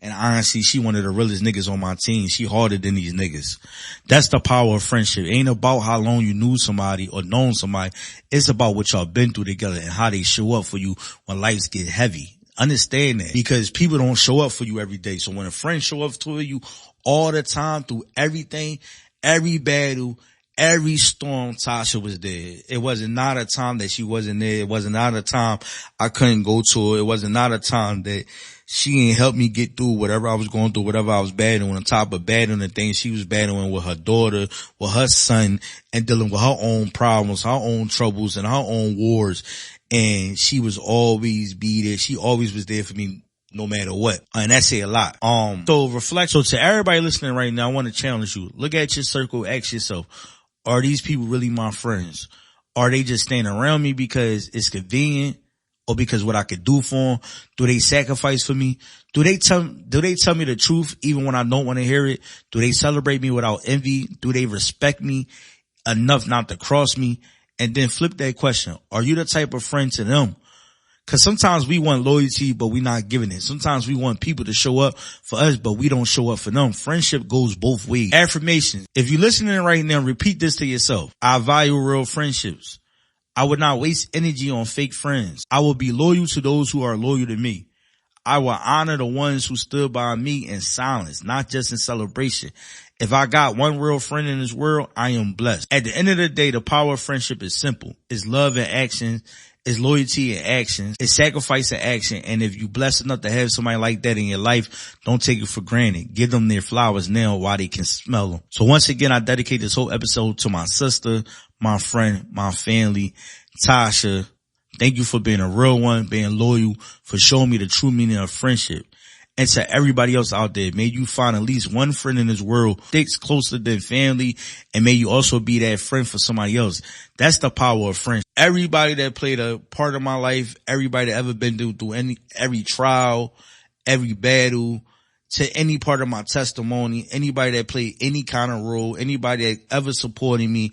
And honestly, she one of the realest niggas on my team. She harder than these niggas. That's the power of friendship. It ain't about how long you knew somebody or known somebody. It's about what y'all been through together and how they show up for you when life get heavy. Understand that, because people don't show up for you every day. So when a friend show up for you all the time through everything, every battle, every storm, Tasha was there. It wasn't not a time that she wasn't there. It wasn't not a time I couldn't go to her. It wasn't not a time that she ain't helped me get through whatever I was going through, whatever I was battling. On top of battling the things she was battling with her daughter, with her son, and dealing with her own problems, her own troubles, and her own wars. And she was always be there. She always was there for me no matter what. And that say a lot. So reflect. So to everybody listening right now, I want to challenge you. Look at your circle. Ask yourself, are these people really my friends? Are they just standing around me because it's convenient or because what I could do for them? Do they sacrifice for me? Do they tell me the truth even when I don't want to hear it? Do they celebrate me without envy? Do they respect me enough not to cross me? And then flip that question. Are you the type of friend to them? Cause sometimes we want loyalty, but we're not giving it. Sometimes we want people to show up for us, but we don't show up for them. Friendship goes both ways. Affirmations. If you're listening right now, repeat this to yourself. I value real friendships. I would not waste energy on fake friends. I will be loyal to those who are loyal to me. I will honor the ones who stood by me in silence, not just in celebration. If I got one real friend in this world, I am blessed. At the end of the day, the power of friendship is simple. It's love and action. It's loyalty and action. It's sacrifice and action. And if you blessed enough to have somebody like that in your life, don't take it for granted. Give them their flowers now while they can smell them. So once again, I dedicate this whole episode to my sister, my friend, my family, Tasha. Thank you for being a real one, being loyal, for showing me the true meaning of friendship. And to everybody else out there, may you find at least one friend in this world sticks closer than family, and may you also be that friend for somebody else. That's the power of friendship. Everybody that played a part of my life, everybody that ever been through every trial, every battle, to any part of my testimony, anybody that played any kind of role, anybody that ever supported me,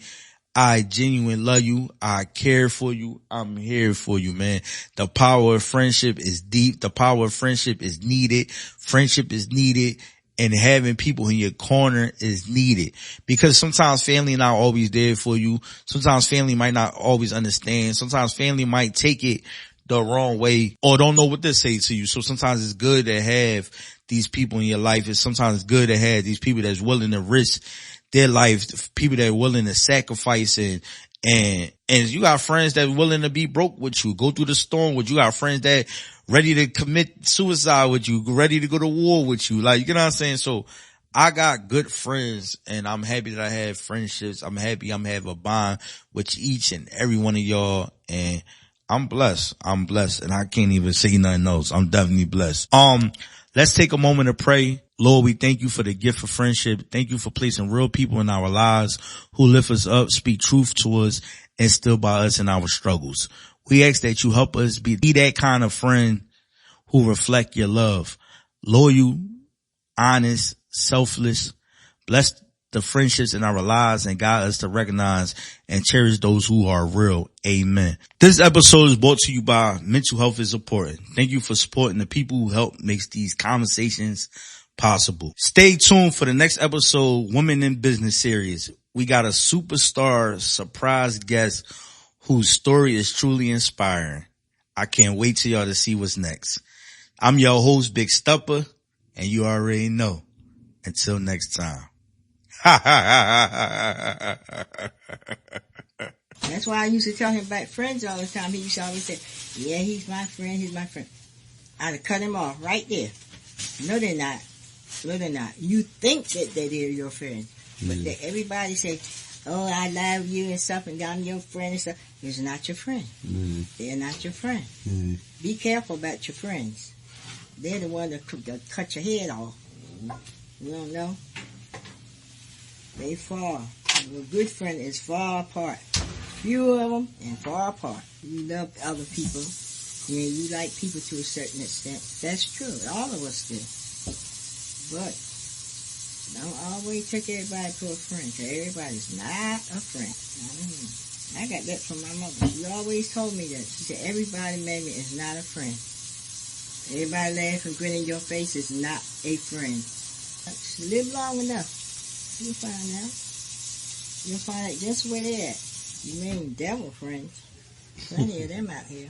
I genuinely love you. I care for you. I'm here for you, man. The power of friendship is deep. The power of friendship is needed. Friendship is needed. And having people in your corner is needed, because sometimes family not always there for you. Sometimes family might not always understand. Sometimes family might take it the wrong way or don't know what to say to you. So sometimes it's good to have these people in your life. Sometimes it's good to have these people that's willing to risk their life, people that are willing to sacrifice, and you got friends that are willing to be broke with you, go through the storm with you. You got friends that ready to commit suicide with you, ready to go to war with you. Like, you know what I'm saying? So I got good friends, and I'm happy that I have friendships. I'm happy I'm have a bond with each and every one of y'all, and I'm blessed. And I can't even say nothing else. I'm definitely blessed. Let's take a moment to pray. Lord, we thank you for the gift of friendship. Thank you for placing real people in our lives who lift us up, speak truth to us, and still by us in our struggles. We ask that you help us be that kind of friend who reflect your love. Loyal, honest, selfless. Bless the friendships in our lives and guide us to recognize and cherish those who are real. Amen. This episode is brought to you by Mental Health is Important. Thank you for supporting the people who help make these conversations possible. Stay tuned for the next episode, Women in Business series. We got a superstar surprise guest whose story is truly inspiring. I can't wait till y'all to see what's next. I'm your host, Big Stupper, and you already know. Until next time. That's why I used to tell him about friends all the time. He used to always say, yeah, he's my friend. I'd have cut him off right there. No, they're not. No, they're not. You think that they're your friend. But everybody say, oh, I love you and stuff, and I'm your friend and stuff. It's not your friend. They're not your friend. Be careful about your friends. They're the one that cut your head off. You don't know? They far. A good friend is far apart. Few of them and far apart. You love other people. Yeah, you like people to a certain extent. That's true. All of us do. But don't always take everybody for a friend, because everybody's not a friend. I got that from my mother. She always told me that. She said, everybody, maybe, is not a friend. Everybody laughing, grinning your face is not a friend. Live long enough. You'll find out. You'll find out just where they're at. You mean devil friends. Plenty of them out here.